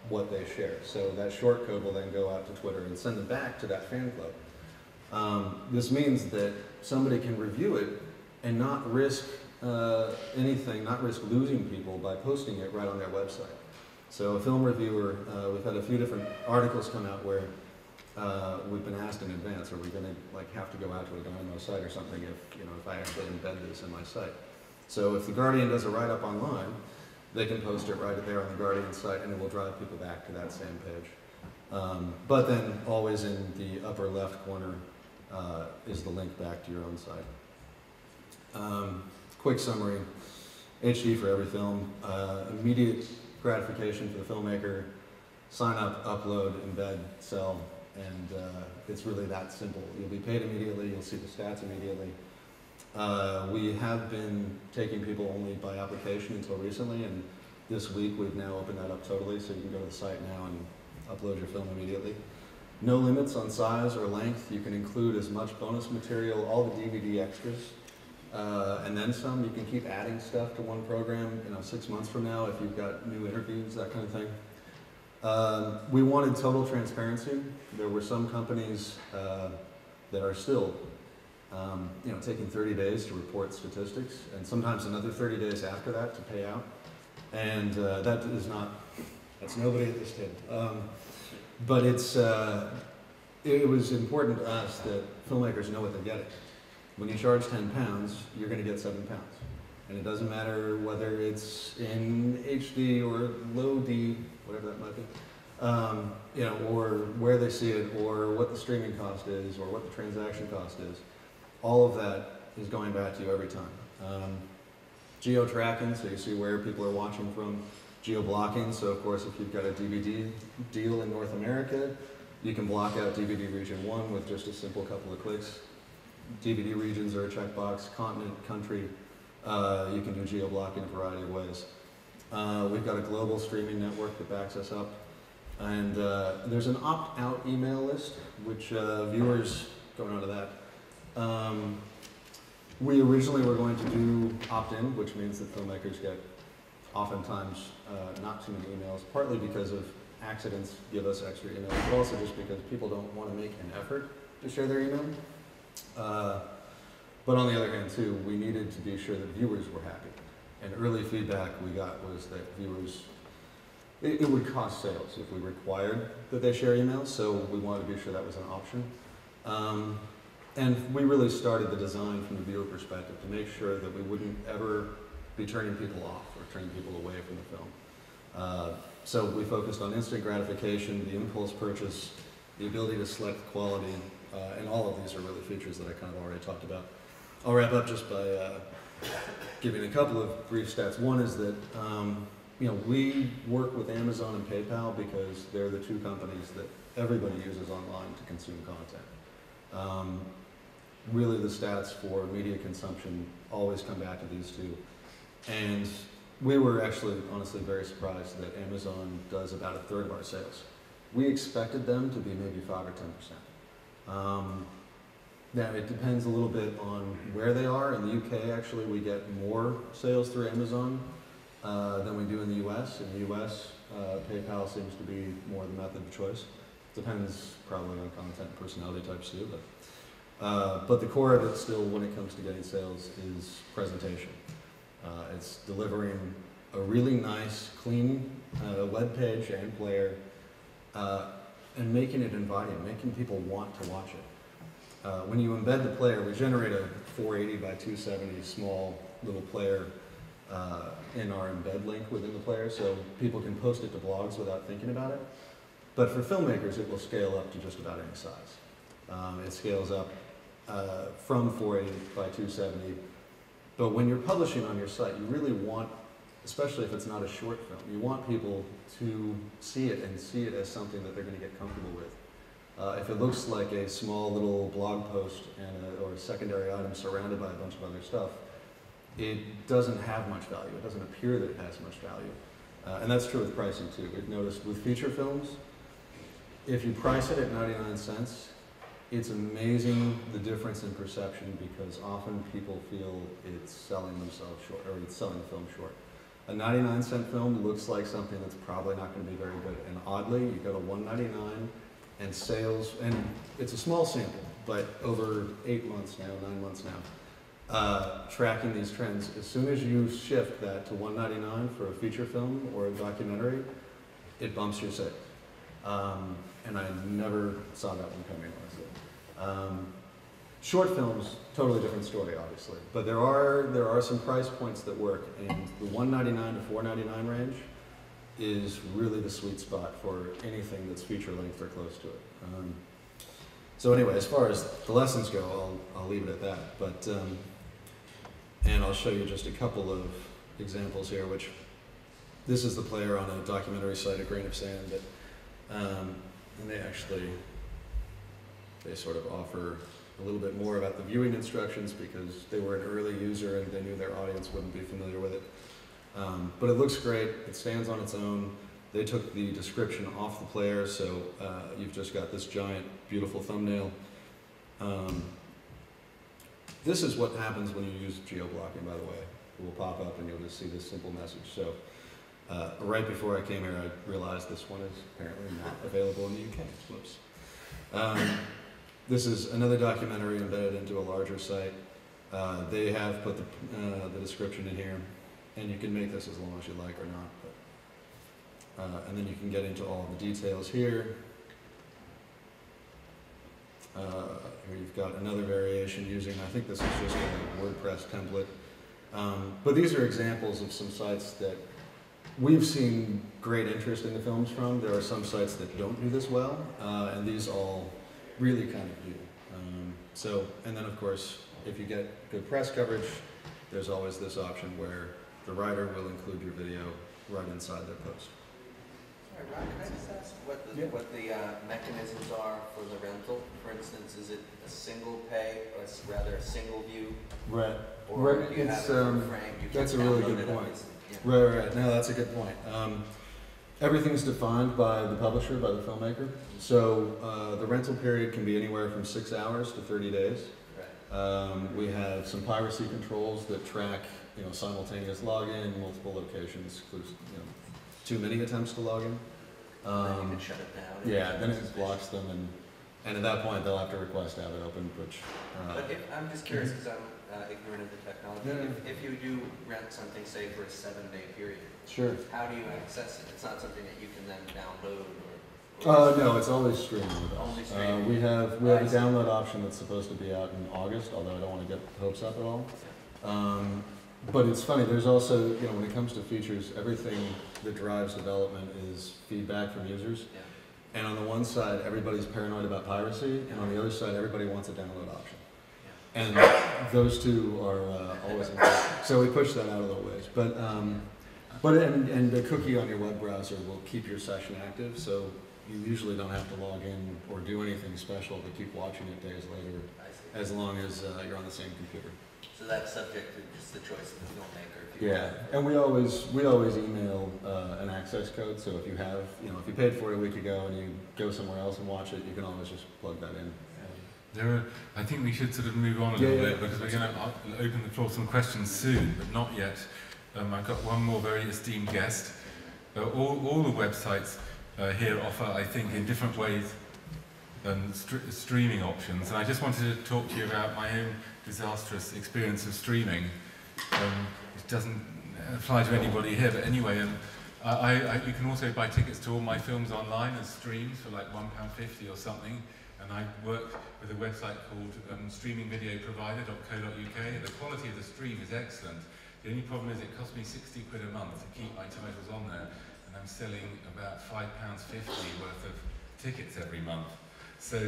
what they share. So that short code will then go out to Twitter and send them back to that fan club. This means that somebody can review it and not risk anything, not risk losing people by posting it right on their website. So a film reviewer, we've had a few different articles come out where we've been asked in advance, are we going to have to go out to a Dynamo site or something if I actually embed this in my site. So if the Guardian does a write-up online, they can post it right there on the Guardian site, and it will drive people back to that same page. But then always in the upper left corner is the link back to your own site. Quick summary, HD for every film, immediate gratification for the filmmaker, sign up, upload, embed, sell, and it's really that simple. You'll be paid immediately, you'll see the stats immediately. We have been taking people only by application until recently, and this week we've now opened that up totally, so you can go to the site now and upload your film immediately. No limits on size or length. You can include as much bonus material, all the DVD extras, and then some. You can keep adding stuff to one program 6 months from now if you've got new interviews, that kind of thing. We wanted total transparency. There were some companies that are still taking 30 days to report statistics, and sometimes another 30 days after that to pay out. And that's nobody at this table. But it was important to us that filmmakers know what they're getting. When you charge £10, you're going to get £7. And it doesn't matter whether it's in HD or low D, whatever that might be, you know, or where they see it, or what the streaming cost is, or what the transaction cost is. All of that is going back to you every time. Geo-tracking, so you see where people are watching from. Geo-blocking, so of course if you've got a DVD deal in North America, you can block out DVD region 1 with just a simple couple of clicks. DVD regions are a checkbox, continent, country, you can do geo-blocking in a variety of ways. We've got a global streaming network that backs us up. And there's an opt-out email list, which viewers, going on to that, we originally were going to do opt-in, which means that filmmakers get oftentimes not too many emails, partly because of accidents give us extra emails, but also just because people don't want to make an effort to share their email. But on the other hand, too, we needed to be sure that viewers were happy. And early feedback we got was that viewers, it would cost sales if we required that they share emails, so we wanted to be sure that was an option. And we really started the design from the viewer perspective to make sure that we wouldn't ever be turning people off or turning people away from the film. So we focused on instant gratification, the impulse purchase, the ability to select quality, and all of these are really features that I kind of already talked about. I'll wrap up just by giving a couple of brief stats. One is that you know, we work with Amazon and PayPal because they're the two companies that everybody uses online to consume content. Really the stats for media consumption always come back to these two. And we were actually, honestly, very surprised that Amazon does about 1/3 of our sales. We expected them to be maybe 5 or 10%. Now, it depends a little bit on where they are. In the UK, actually, we get more sales through Amazon than we do in the US. In the US, PayPal seems to be more the method of choice. Depends probably on content and personality types too, but the core of it still, when it comes to getting sales, is presentation. It's delivering a really nice, clean web page and player, and making it inviting, making people want to watch it. When you embed the player, we generate a 480 by 270 small little player in our embed link within the player, so people can post it to blogs without thinking about it. But for filmmakers, it will scale up to just about any size. It scales up from 480 by 270. But when you're publishing on your site, you really want, especially if it's not a short film, you want people to see it and see it as something that they're going to get comfortable with. If it looks like a small little blog post or a secondary item surrounded by a bunch of other stuff, it doesn't have much value. It doesn't appear that it has much value. And that's true with pricing too. We've noticed with feature films, if you price it at 99 cents, it's amazing the difference in perception because often people feel it's selling themselves short, or it's selling the film short. A 99-cent film looks like something that's probably not going to be very good. And oddly, you go to $1.99 and sales, and it's a small sample, but over 8 months now, 9 months now, tracking these trends, as soon as you shift that to $1.99 for a feature film or a documentary, it bumps your sales. And I never saw that one coming, honestly. Short films, totally different story, obviously. But there are some price points that work, and the $1.99 to $4.99 range is really the sweet spot for anything that's feature length or close to it. So anyway, as far as the lessons go, I'll leave it at that. But and I'll show you just a couple of examples here. Which this is the player on a documentary site, A Grain of Sand, that. And they sort of offer a little bit more about the viewing instructions because they were an early user and they knew their audience wouldn't be familiar with it. But it looks great, it stands on its own. They took the description off the player, so you've just got this giant, beautiful thumbnail. This is what happens when you use geo-blocking, by the way. It will pop up and you'll just see this simple message. So. Right before I came here, I realized this one is apparently not available in the UK. Whoops. This is another documentary embedded into a larger site. They have put the description in here, and you can make this as long as you like or not. But, and then you can get into all the details here. Here you've got another variation using, I think this is just a WordPress template. But these are examples of some sites that we've seen great interest in the films from. There are some sites that don't do this well, and these all really kind of do. And then of course, if you get good press coverage, there's always this option where the writer will include your video right inside their post. Sorry, Ron, can I just ask what the mechanisms are for the rental? For instance, is it a single pay, or it's rather a single view? Right. Or do you have it in a frame? You That's a can really download good it, point. yeah. Right. No, that's a good point. Everything's defined by the publisher, by the filmmaker. So the rental period can be anywhere from 6 hours to 30 days. Right. We have some piracy controls that track, simultaneous login, multiple locations, too many attempts to log in. Then you can shut it down. Yeah, then it blocks them, and at that point they'll have to request to have it open, which... But I'm just curious, because I'm ignorant of the technology. Yeah. If you do rent something, say, for a 7-day period, Sure. how do you access it? It's not something that you can then download or No, it's always streaming with us. Only streaming. We have a download option that's supposed to be out in August, although I don't want to get hopes up at all. But it's funny, there's also, when it comes to features, everything that drives development is feedback from users. Yeah. And on the one side, everybody's paranoid about piracy, and on the other side, everybody wants a download option. Yeah. And those two are always important. So we push that out a little ways. But the cookie on your web browser will keep your session active, so you usually don't have to log in or do anything special to keep watching it days later, as long as you're on the same computer. So that's subject to just the choice of the filmmaker. Yeah, and we always email an access code. So if you have, if you paid for it a week ago and you go somewhere else and watch it, you can always just plug that in. I think we should sort of move on a little bit, because we're going to open the floor for some questions soon, but not yet. I've got one more very esteemed guest. All the websites here offer, I think, in different ways, streaming options, and I just wanted to talk to you about my own disastrous experience of streaming. It doesn't apply to anybody here, but anyway, you can also buy tickets to all my films online as streams for like £1.50 or something, and I work with a website called streamingvideoprovider.co.uk. The quality of the stream is excellent. The only problem is it costs me 60 quid a month to keep my titles on there, and I'm selling about £5.50 worth of tickets every month. So,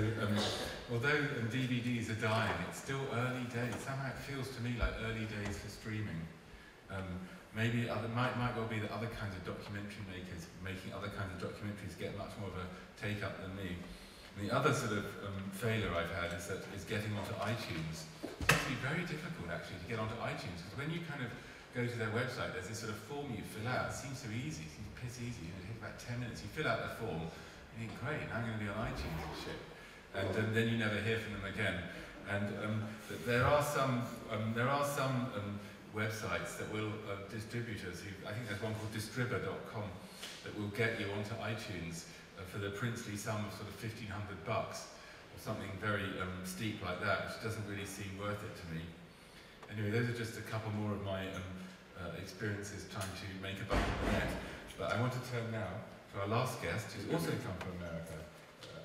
although DVDs are dying, it's still early days. Somehow it feels to me like early days for streaming. Maybe might well be that other kinds of documentary makers making other kinds of documentaries get much more of a take-up than me. And the other sort of failure I've had is getting onto iTunes. It seems to be very difficult, actually, to get onto iTunes, because when you kind of go to their website, there's this sort of form you fill out. It seems so easy, it seems piss easy. It takes about 10 minutes. You fill out the form, you think, great, now I'm going to be on iTunes and shit. And then you never hear from them again. And there are some websites that will, distributors, I think there's one called distributor.com, that will get you onto iTunes for the princely sum of sort of $1,500 or something very steep like that, which doesn't really seem worth it to me. Anyway, those are just a couple more of my experiences trying to make a buck on the net. But I want to turn now to our last guest, who's also come from America,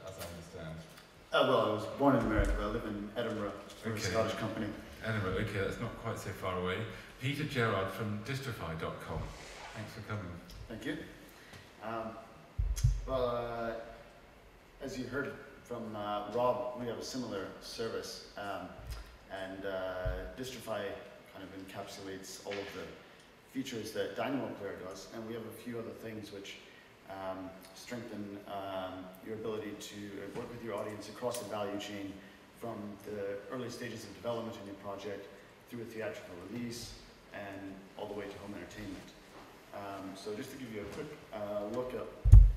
as I understand. Well, I was born in America, but I live in Edinburgh for a Scottish company. Edinburgh, okay, that's not quite so far away. Peter Gerard from Distrify.com. Thanks for coming. Thank you. As you heard from Rob, we have a similar service, and Distrify kind of encapsulates all of the features that Dynamo Player does, and we have a few other things which strengthen your ability to work with your audience across the value chain, from the early stages of development in your project through a theatrical release and all the way to home entertainment. So just to give you a quick look at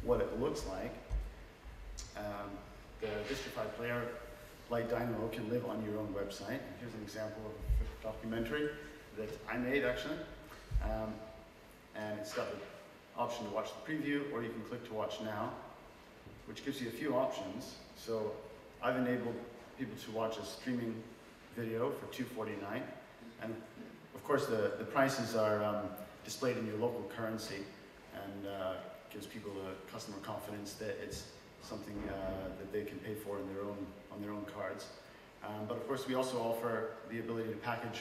what it looks like, the Distrify player, like Dynamo, can live on your own website. And here's an example of a documentary that I made, actually. And it's got the option to watch the preview, or you can click to watch now, which gives you a few options. So I've enabled people to watch a streaming video for $2.49, and of course the prices are displayed in your local currency, and gives people a customer confidence that it's something that they can pay for on their own cards. But of course we also offer the ability to package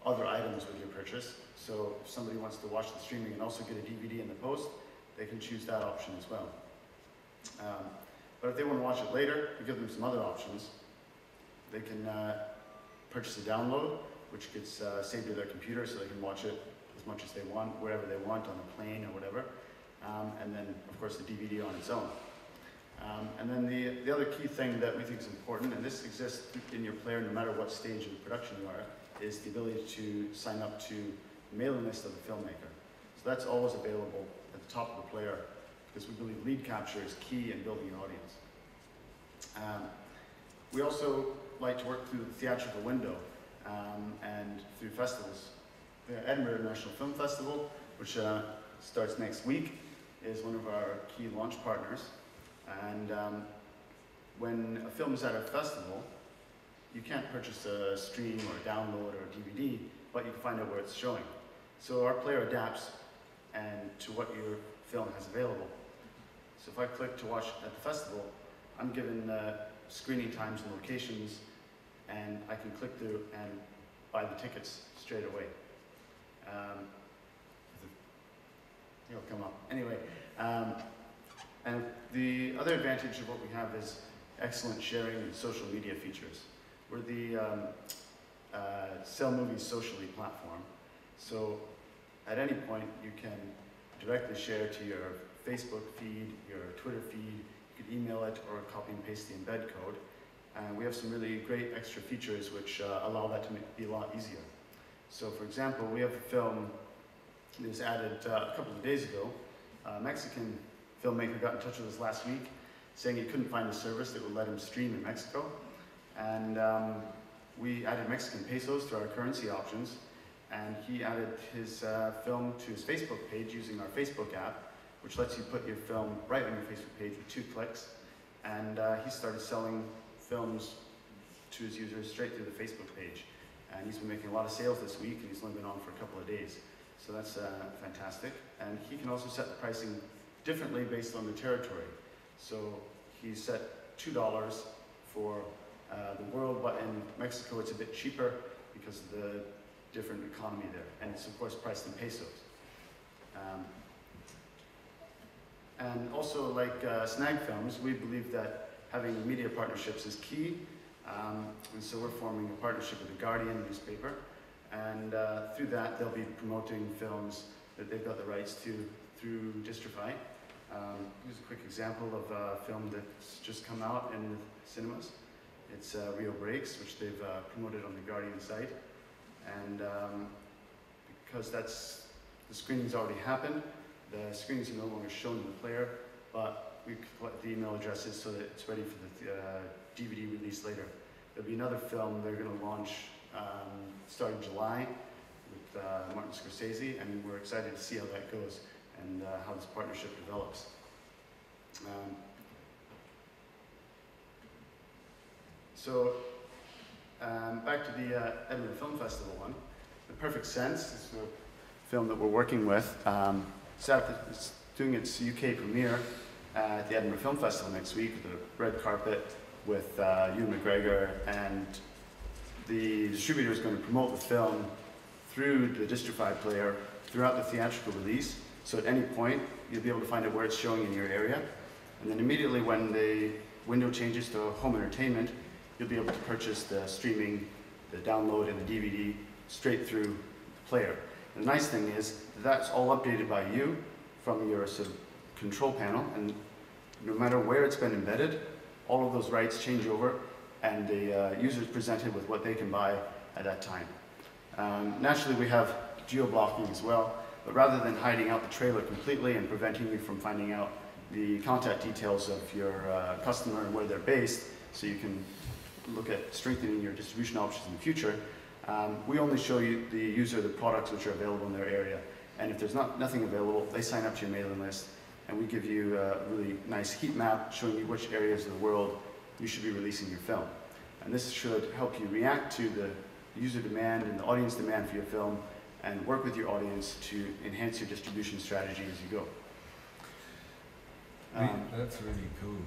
other items with your purchase. So if somebody wants to watch the streaming and also get a DVD in the post, they can choose that option as well. But if they want to watch it later, we give them some other options. They can purchase a download, which gets saved to their computer so they can watch it as much as they want, wherever they want, on a plane or whatever. And then, of course, the DVD on its own. And then the other key thing that we think is important, and this exists in your player no matter what stage of production you are, is the ability to sign up to the mailing list of the filmmaker. So that's always available at the top of the player, because we believe lead capture is key in building your audience. We also like to work through the theatrical window and through festivals. The Edinburgh International Film Festival, which starts next week, is one of our key launch partners. And when a film is at a festival, you can't purchase a stream or a download or a DVD, but you can find out where it's showing. So our player adapts to what your film has available. So if I click to watch at the festival, I'm given screening times and locations, and I can click through and buy the tickets straight away. It'll come up. Anyway, and the other advantage of what we have is excellent sharing and social media features. We're the Sell Movies Socially platform. So at any point, you can directly share to your Facebook feed, your Twitter feed, you could email it or copy and paste the embed code. And we have some really great extra features which allow that to be a lot easier. So for example, we have a film that was added a couple of days ago. A Mexican filmmaker got in touch with us last week saying he couldn't find a service that would let him stream in Mexico. And we added Mexican pesos to our currency options, and he added his film to his Facebook page using our Facebook app, which lets you put your film right on your Facebook page with 2 clicks. And he started selling films to his users straight through the Facebook page. And he's been making a lot of sales this week, and he's only been on for a couple of days. So that's fantastic. And he can also set the pricing differently based on the territory. So he set $2 for the world, but in Mexico it's a bit cheaper because of the different economy there. And it's of course priced in pesos. And also, like Snagfilms, we believe that having media partnerships is key. And so we're forming a partnership with the Guardian newspaper. And through that, they'll be promoting films that they've got the rights to through Distrify. Here's a quick example of a film that's just come out in cinemas. It's Rio Breaks, which they've promoted on the Guardian site. And because the screening's already happened, the screenings are no longer shown in the player, but we collect the email addresses so that it's ready for the DVD release later. There'll be another film they're going to launch starting July with Martin Scorsese, and we're excited to see how that goes and how this partnership develops. Back to the Edinburgh Film Festival one. The Perfect Sense is a film that we're working with. It's doing its UK premiere at the Edinburgh Film Festival next week with a red carpet with Ewan McGregor, and the distributor is going to promote the film through the Distrify player throughout the theatrical release. So at any point, you'll be able to find out where it's showing in your area. And then immediately when the window changes to home entertainment, you'll be able to purchase the streaming, the download, and the DVD straight through the player. And the nice thing is that's all updated by you from your sort of control panel, and no matter where it's been embedded, all of those rights change over, and the user is presented with what they can buy at that time. Naturally, we have geo-blocking as well, but rather than hiding out the trailer completely and preventing you from finding out the contact details of your customer and where they're based, so you can look at strengthening your distribution options in the future, we only show you the user the products which are available in their area. And if there's nothing available, they sign up to your mailing list, and we give you a really nice heat map showing you which areas of the world you should be releasing your film. And this should help you react to the user demand and the audience demand for your film, and work with your audience to enhance your distribution strategy as you go. That's really cool.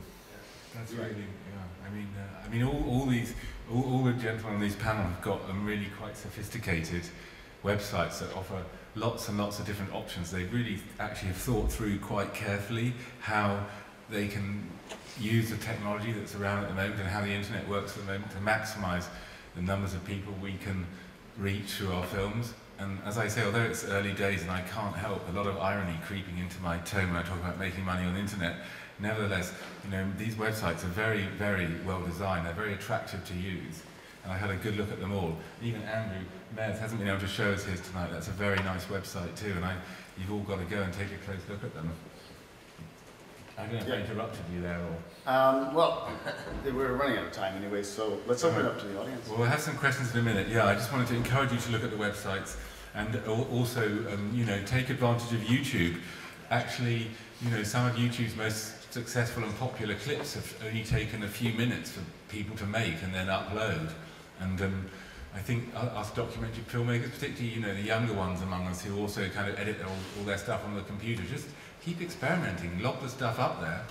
That's really, yeah. I mean, all the gentlemen on these panels have got really quite sophisticated websites that offer lots and lots of different options. They really actually have thought through quite carefully how they can use the technology that's around at the moment and how the internet works at the moment to maximise the numbers of people we can reach through our films. And as I say, although it's early days and I can't help a lot of irony creeping into my tone when I talk about making money on the internet, nevertheless, you know, these websites are very, very well designed. They're very attractive to use. And I had a good look at them all. Even Andrew Mez hasn't been able to show us his tonight. That's a very nice website too, and you've all got to go and take a close look at them. I don't know if I interrupted you there or... well, we're running out of time anyway, so let's open it up to the audience. Well, we'll have some questions in a minute. Yeah, I just wanted to encourage you to look at the websites and also, you know, take advantage of YouTube. Actually, you know, some of YouTube's most successful and popular clips have only taken a few minutes for people to make and then upload. And I think us documentary filmmakers, particularly, you know, the younger ones among us who also kind of edit all their stuff on the computer, just keep experimenting, lob the stuff up there,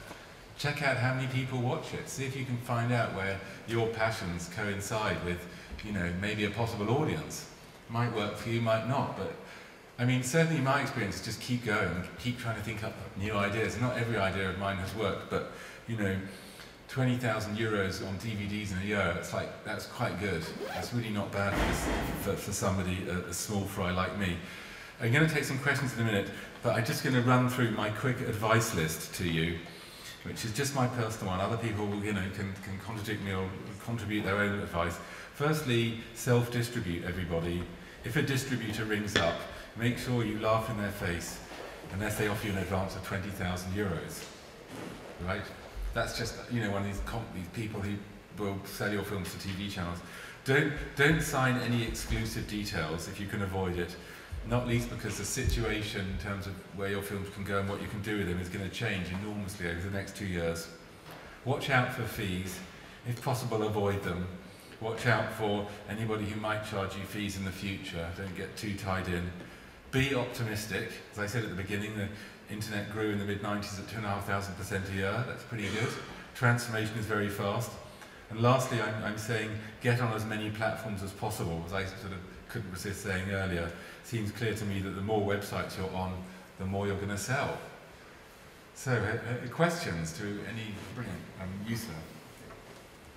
check out how many people watch it, see if you can find out where your passions coincide with, you know, maybe a possible audience. Might work for you, might not, but I mean, certainly my experience is just keep going, keep trying to think up new ideas. Not every idea of mine has worked, but, you know, 20,000 euros on DVDs in a year, it's like, that's quite good. That's really not bad for somebody, a small fry like me. I'm going to take some questions in a minute, but I'm just going to run through my quick advice list to you, which is just my personal one. Other people, you know, can contradict me or contribute their own advice. Firstly, self-distribute, everybody. If a distributor rings up, make sure you laugh in their face unless they offer you an advance of 20,000 euros, right? That's just, you know, one of these people who will sell your films to TV channels. Don't sign any exclusive details if you can avoid it, not least because the situation in terms of where your films can go and what you can do with them is going to change enormously over the next 2 years. Watch out for fees. If possible, avoid them. Watch out for anybody who might charge you fees in the future. Don't get too tied in. Be optimistic. As I said at the beginning, the internet grew in the mid-90s at 2,500% a year. That's pretty good. Transformation is very fast. And lastly, I'm saying get on as many platforms as possible. As I sort of couldn't resist saying earlier, it seems clear to me that the more websites you're on, the more you're going to sell. So, questions to any... Brilliant. You, sir.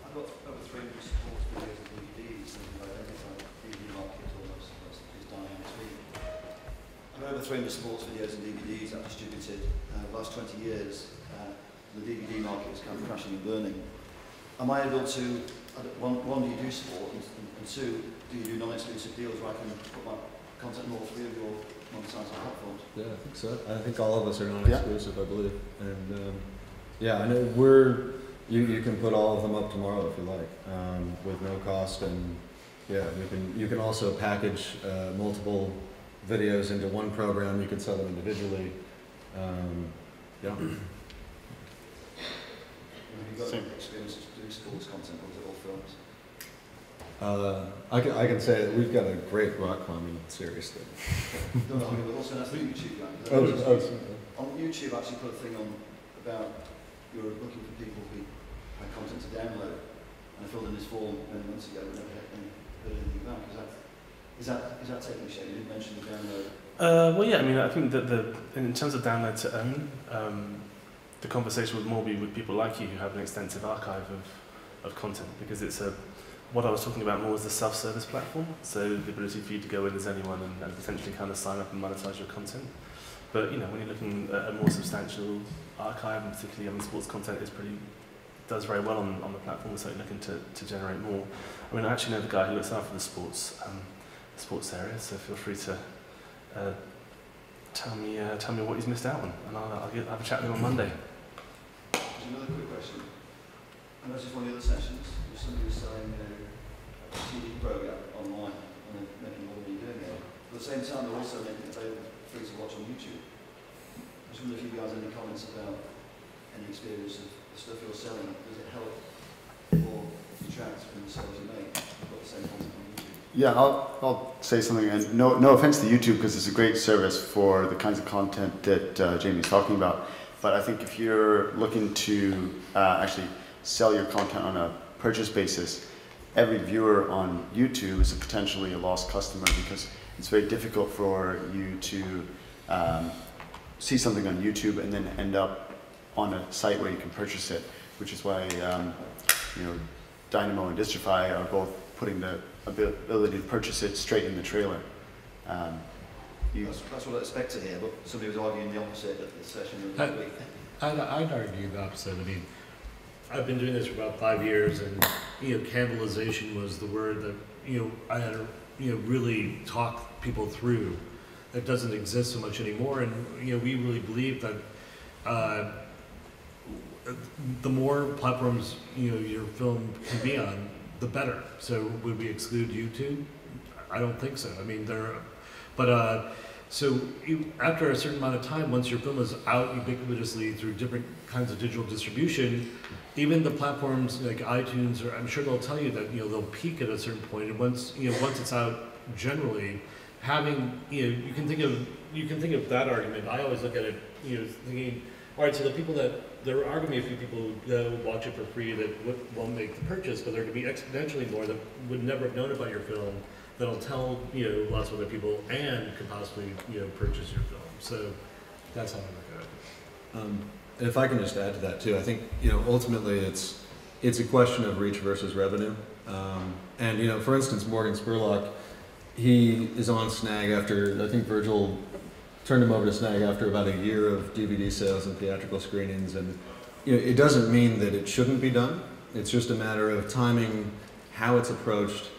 I've got over 300 sports videos and DVDs, and I identify the DVD market almost is dying on its feet. I've got over 300 sports videos and DVDs I've distributed the last 20 years. The DVD market is kind of crashing and burning. Am I able to, one, do you do sport, and two, do you do non-exclusive deals where I can put my content on all three of your monetizing platforms? Yeah, I think so. I think all of us are non-exclusive, I believe. And yeah, I know you can put all of them up tomorrow if you like, with no cost. And yeah, you can also package multiple videos into one program. You can sell them individually. Yeah. Have you got experience doing sports content, or is it all films? I can say that we've got a great rock climbing series thing. No, I mean, also that's the YouTube. On YouTube, I actually put a thing on about you're looking for people who have content to download, and I filled in this form many months ago and never heard anything back. Is that taking shape? You didn't mention the download. Well, yeah, I mean, I think that in terms of download to own, the conversation would more be with people like you who have an extensive archive of content, because it's what I was talking about more was the self-service platform, so the ability for you to go in as anyone and potentially kind of sign up and monetize your content. But you know, when you're looking at a more substantial archive, and particularly, I mean, sports content does very well on the platform, so you're looking to generate more. I mean, I actually know the guy who looks after the sports area, so feel free to tell me what he's missed out on, and I'll have a chat with him on Monday. There's another quick question. I noticed one of the other sessions, somebody was selling a TV program online, and they're making more money doing it. But at the same time, they're also making it available free to watch on YouTube. I just wonder if you guys have any comments about any experience of the stuff you're selling. Does it help or detract from the sales you make? You've got the same content on YouTube. Yeah, I'll say something, and no offense to YouTube, because it's a great service for the kinds of content that Jamie's talking about. But I think if you're looking to actually sell your content on a purchase basis, every viewer on YouTube is potentially a lost customer, because it's very difficult for you to see something on YouTube and then end up on a site where you can purchase it, which is why you know, Dynamo and Distrify are both putting the ability to purchase it straight in the trailer. That's what I expect to hear, but somebody was arguing the opposite at the session the other week. I'd argue the opposite. I mean, I've been doing this for about 5 years, and cannibalization was the word that I had to really talk people through. That doesn't exist so much anymore, and we really believe that the more platforms your film can be on, the better. So would we exclude YouTube? I don't think so. I mean, so after a certain amount of time, once your film is out ubiquitously through different kinds of digital distribution, even the platforms like iTunes, or I'm sure they'll tell you that they'll peak at a certain point, and once it's out generally, having you can think of that argument. I always look at it thinking, all right, so the people there are going to be a few people that will watch it for free that won't make the purchase, but there are going to be exponentially more that would never have known about your film, that'll tell lots of other people and could possibly purchase your film. So that's how I look at it. And if I can just add to that too, I think ultimately it's a question of reach versus revenue. And for instance, Morgan Spurlock, he is on Snag after, I think Virgil turned him over to Snag after about a year of DVD sales and theatrical screenings, and it doesn't mean that it shouldn't be done. It's just a matter of timing, how it's approached.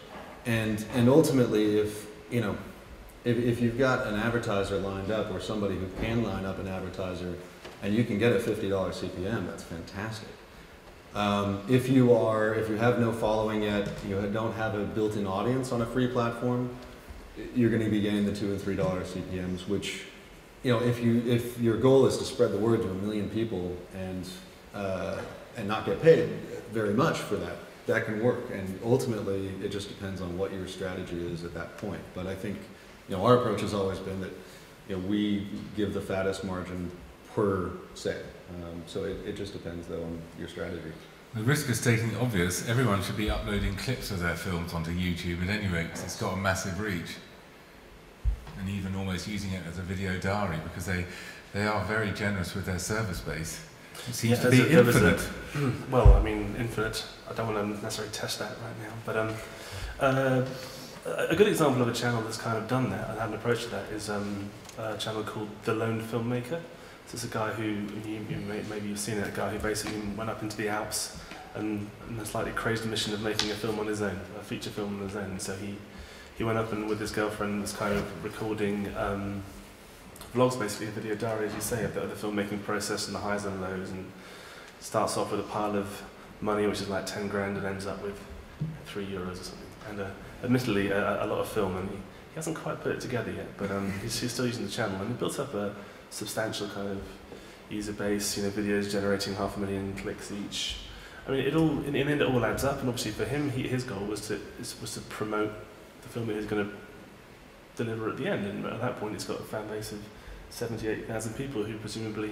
And ultimately, if you've got an advertiser lined up, or somebody who can line up an advertiser, and you can get a $50 CPM, that's fantastic. If you have no following yet, you don't have a built-in audience on a free platform, you're going to be getting the $2 and $3 CPMs, which if your goal is to spread the word to 1 million people and not get paid very much for that. That can work, and ultimately it just depends on what your strategy is at that point. But I think our approach has always been that we give the fattest margin per sale. So it just depends though on your strategy. The risk of stating the obvious, everyone should be uploading clips of their films onto YouTube at any rate, because it's got a massive reach, and even almost using it as a video diary, because they are very generous with their server space. It seems to be infinite. Well, I mean, infinite. I don't want to necessarily test that right now, but a good example of a channel that's kind of done that and had an approach to that is a channel called The Lone Filmmaker. So it's a guy who, maybe you've seen it, a guy who basically went up into the Alps and a slightly crazy mission of making a film on his own, a feature film on his own. So he went up and with his girlfriend was kind of recording vlogs, basically, a video diary, as you say, of the filmmaking process and the highs and lows, and starts off with a pile of money, which is like 10 grand, and ends up with €3 or something. And admittedly, a lot of film, and he hasn't quite put it together yet, but he's still using the channel, and he built up a substantial kind of user base, videos generating 500,000 clicks each. I mean, in the end, it all adds up, and obviously for him, his goal was to promote the film that he's going to deliver at the end, and at that point, it's got a fan base of 78,000 people who presumably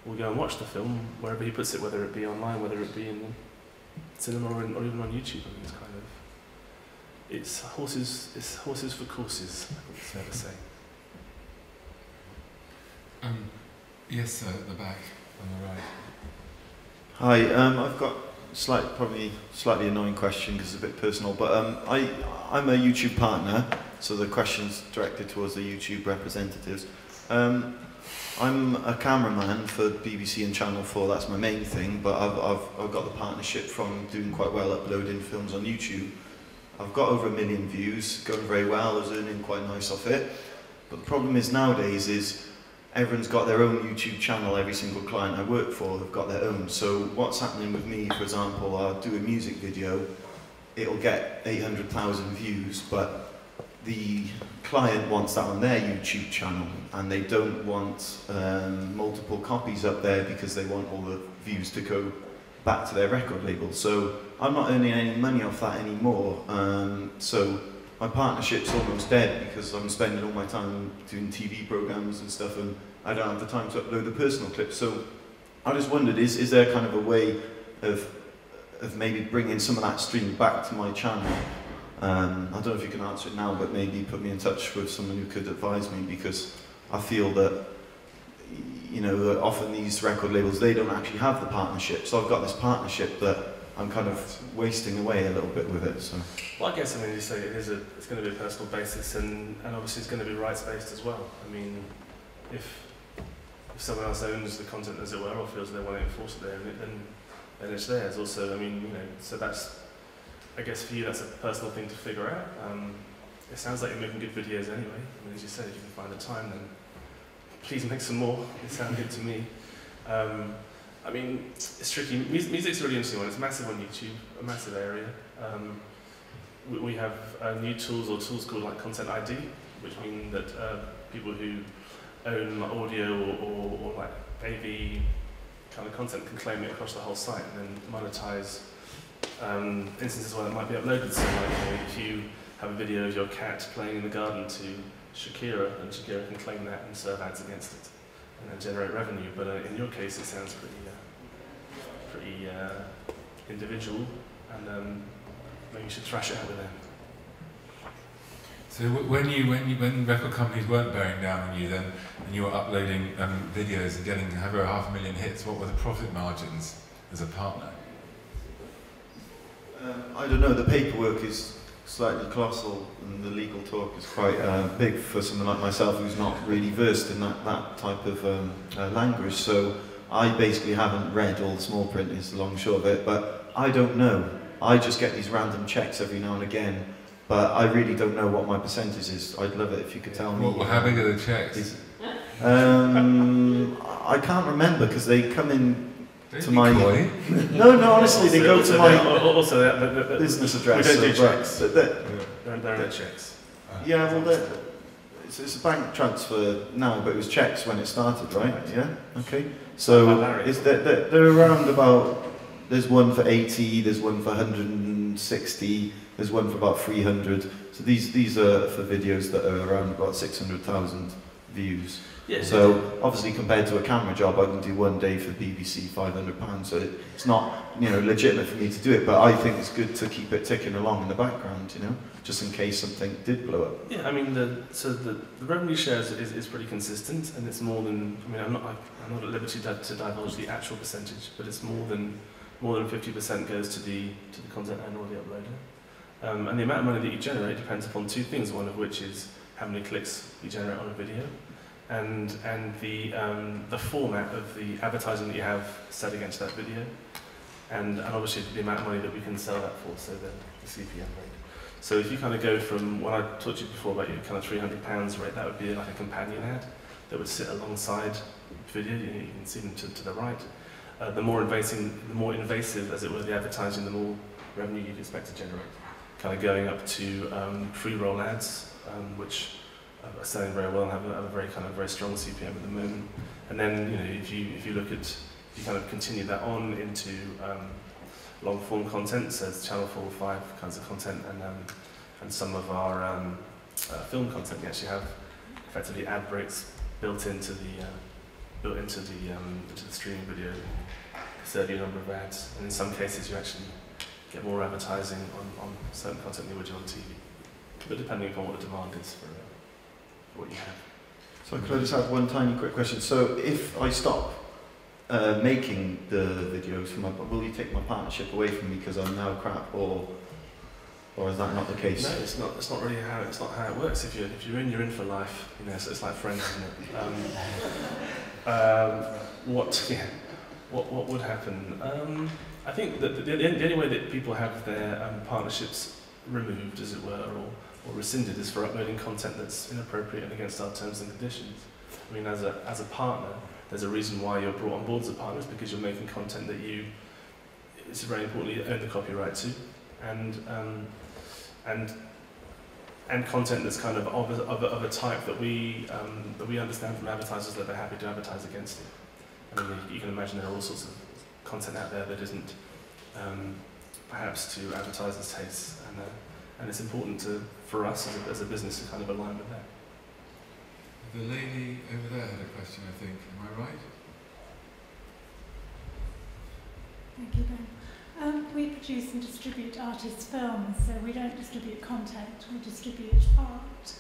will go and watch the film wherever he puts it, whether it be online, whether it be in cinema, or even on YouTube. I mean, it's horses for courses, I think it's fair to say. Yes, sir, at the back, on the right. Hi, I've got probably slightly annoying question because it's a bit personal, but I'm a YouTube partner, so the question's directed towards the YouTube representatives. I'm a cameraman for BBC and Channel 4, that's my main thing, but I've got the partnership from doing quite well uploading films on YouTube. I've got over 1 million views, going very well, I was earning quite nice off it. But the problem is nowadays is everyone's got their own YouTube channel, every single client I work for have got their own. So what's happening with me, for example, I'll do a music video, it'll get 800,000 views, but the client wants that on their YouTube channel, and they don't want multiple copies up there because they want all the views to go back to their record label. So I'm not earning any money off that anymore. So my partnership's almost dead because I'm spending all my time doing TV programs and stuff, and I don't have the time to upload the personal clips. So I just wondered, is there kind of a way of of maybe bringing some of that stream back to my channel. I don't know if you can answer it now, but maybe put me in touch with someone who could advise me, because I feel that, you know, that often these record labels, they don't actually have the partnership. So I've got this partnership that I'm kind of wasting away a little bit with it. So. Well, I guess, I mean, you say it's going to be a personal basis, and obviously it's going to be rights-based as well. I mean, if someone else owns the content, as it were, or feels they want to enforce it there, then it's theirs. Also, I mean, you know, so that's, I guess for you, that's a personal thing to figure out. It sounds like you're making good videos anyway. I mean, as you said, if you can find the time, then please make some more. It sounds good to me. I mean, it's tricky. Music's a really interesting one. It's massive on YouTube, a massive area. We have new tools, or tools called like Content ID, which mean that people who own like audio or like AV kind of content can claim it across the whole site and then monetize instances where it might be uploaded. So like, you know, if you have a video of your cat playing in the garden to Shakira, and Shakira can claim that and serve ads against it and then generate revenue. But in your case, it sounds pretty individual, and maybe you should thrash it out with them. So when record companies weren't bearing down on you then, and you were uploading videos and getting over 500,000 hits, what were the profit margins as a partner? I don't know, the paperwork is slightly colossal, and the legal talk is quite big for someone like myself who's not really versed in that type of language. So I basically haven't read all the small print, is the long and short of it, but I don't know. I just get these random checks every now and again, but I really don't know what my percentage is. I'd love it if you could tell me. Well, how big are the checks? I can't remember, because they come in Don't to be my... coy. No, honestly, they go to my Also, business address. We don't do so, checks. There are no checks. Yeah, well, it's a bank transfer now, but it was checks when it started, right? Yeah. Okay. So they're around about. There's one for 80. There's one for 160. There's one for about 300. So these are for videos that are around about 600,000 views. Yeah, so obviously, compared to a camera job, I can do one day for BBC £500. So it's not, you know, legitimate for me to do it, but I think it's good to keep it ticking along in the background, you know, just in case something did blow up. Yeah, I mean, the revenue share is pretty consistent, and it's more than, I mean, I'm not at liberty to divulge the actual percentage, but it's more than 50% goes to the content owner or the uploader. And the amount of money that you generate depends upon two things, one of which is how many clicks you generate on a video, and the format of the advertising that you have set against that video, and obviously the amount of money that we can sell that for, so the CPM rate. So if you kind of go from, when I talked to you before about your kind of £300 rate, that would be like a companion ad that would sit alongside video. You can see them to the right. The more invasive, as it were, the advertising, the more revenue you'd expect to generate. Kind of going up to pre-roll ads, which are selling very well and have a very strong CPM at the moment. And then, you know, if you look at, if you kind of continue that on into long form content, so it's Channel 4 or 5 kinds of content, and some of our film content, we actually have effectively ad breaks built into the streaming video, serve you a number of ads, and in some cases you actually get more advertising on certain content than you would do on TV. But depending upon what the demand is for what you have. So could I just have one tiny quick question? So if I stop making the videos for will you take my partnership away from me because I'm now crap, or is that not the case? No, it's not. It's not really how it works. If you're in, you're in for life. You know, so it's like Friends, isn't it? What would happen? I think that the only way that people have their partnerships removed, as it were, or rescinded, is for uploading content that's inappropriate and against our terms and conditions. I mean, as a partner, there's a reason why you're brought on board as a partner, is because you're making content that it's very important you own the copyright to, and content that's kind of a type that we understand from advertisers that they're happy to advertise against it. I mean, you can imagine there are all sorts of content out there that isn't perhaps to advertisers' tastes, and it's important for us as a business to kind of align with that. The lady over there had a question, I think. Am I right? Thank you, Ben. We produce and distribute artists' films, so we don't distribute content, we distribute art.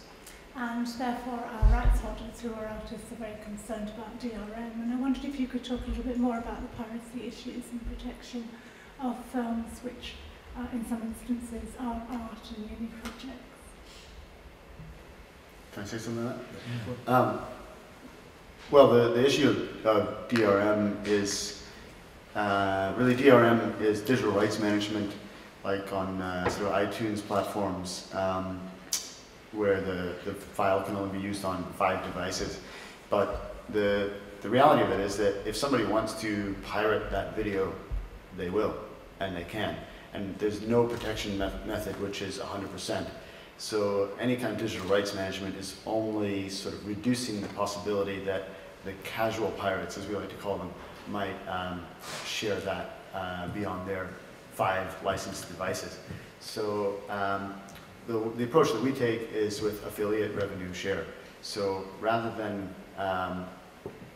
And therefore our rights holders, who are artists, are very concerned about DRM. And I wondered if you could talk a little bit more about the piracy issues and protection of films, which in some instances are art and unique objects. Can I say something on that? Well, the issue of DRM is really DRM is digital rights management, like on sort of iTunes platforms, where the file can only be used on 5 devices. But the reality of it is that if somebody wants to pirate that video, they will, and they can. And there's no protection method which is 100%. So any kind of digital rights management is only sort of reducing the possibility that the casual pirates, as we like to call them, might share that beyond their 5 licensed devices. So the approach that we take is with affiliate revenue share. So rather than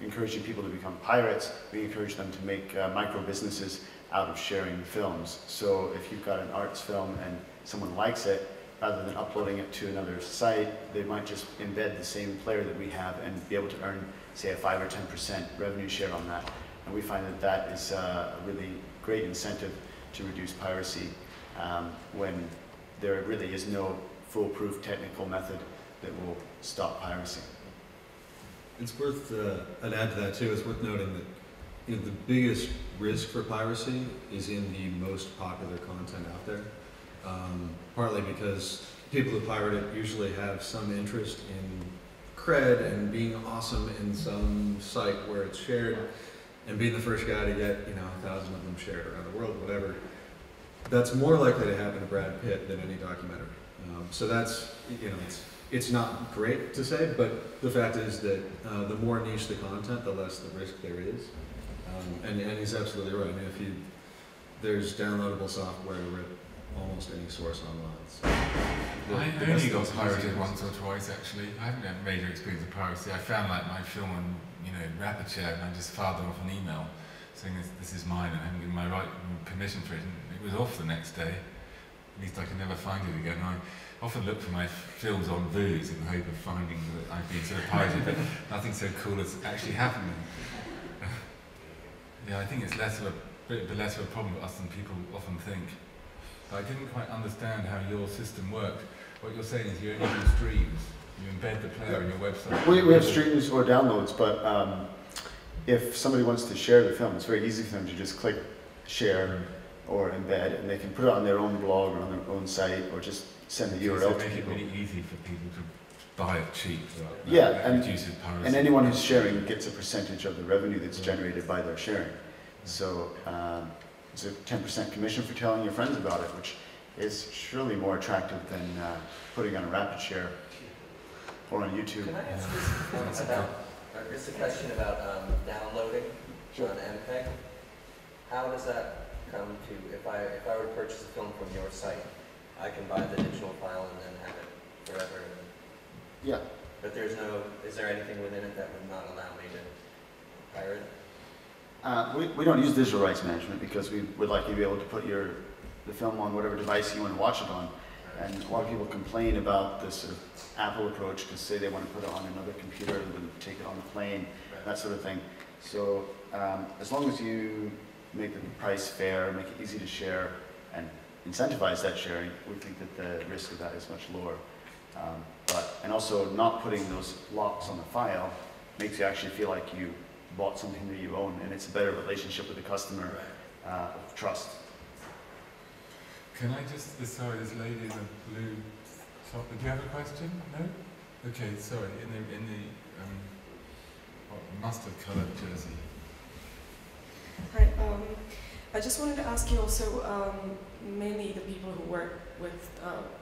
encouraging people to become pirates, we encourage them to make micro businesses out of sharing films. So if you've got an arts film and someone likes it, rather than uploading it to another site, they might just embed the same player that we have and be able to earn, say, a 5 or 10% revenue share on that. And we find that that is a really great incentive to reduce piracy when there really is no foolproof technical method that will stop piracy. It's worth, I'd add to that too, it's worth noting that the biggest risk for piracy is in the most popular content out there. Partly because people who pirate it usually have some interest in cred and being awesome in some site where it's shared, and being the first guy to get 1,000 of them shared around the world, whatever. That's more likely to happen to Brad Pitt than any documentary. So that's, it's not great to say, but the fact is that the more niche the content, the less the risk there is. And he's absolutely right. I mean, there's downloadable software with almost any source online. So I only got pirated once or twice actually. I haven't had major experience of piracy. I found like my film on Rapidshare, and I just filed off an email saying this is mine and I haven't given my right permission for it, and it was off the next day. At least I can never find it again. I often look for my films on Vooz in the hope of finding that I've been sort of pirated, but nothing so cool has actually happened. Yeah, I think it's less of a problem for us than people often think. But I didn't quite understand how your system worked. What you're saying is you only do streams. You embed the player on your website. We have streams or downloads, but if somebody wants to share the film, it's very easy for them to just click share or embed, and they can put it on their own blog or on their own site, or just send the URL to people. Make it really easy for people to buy it cheap. Yeah, and anyone who's sharing gets a percentage of the revenue that's generated by their sharing. So it's a 10% commission for telling your friends about it, which is surely more attractive than putting on a rapid share or on YouTube. Can I ask this about just a question about downloading on MPEG? How does that come to, if I were to purchase a film from your site, I can buy the digital file and then have it forever? Yeah. But is there anything within it that would not allow me to pirate it? We don't use digital rights management because we would like you to be able to put the film on whatever device you want to watch it on. And a lot of people complain about this sort of Apple approach because say they want to put it on another computer and take it on the plane, that sort of thing. So as long as you make the price fair, make it easy to share, and incentivize that sharing, we think that the risk of that is much lower. And also not putting those locks on the file makes you actually feel like you bought something that you own, and it's a better relationship with the customer of trust. Can I just, sorry, this lady in the blue top, do you have a question? No? Okay, sorry, in the mustard coloured jersey. Hi, I just wanted to ask you also, mainly the people who work with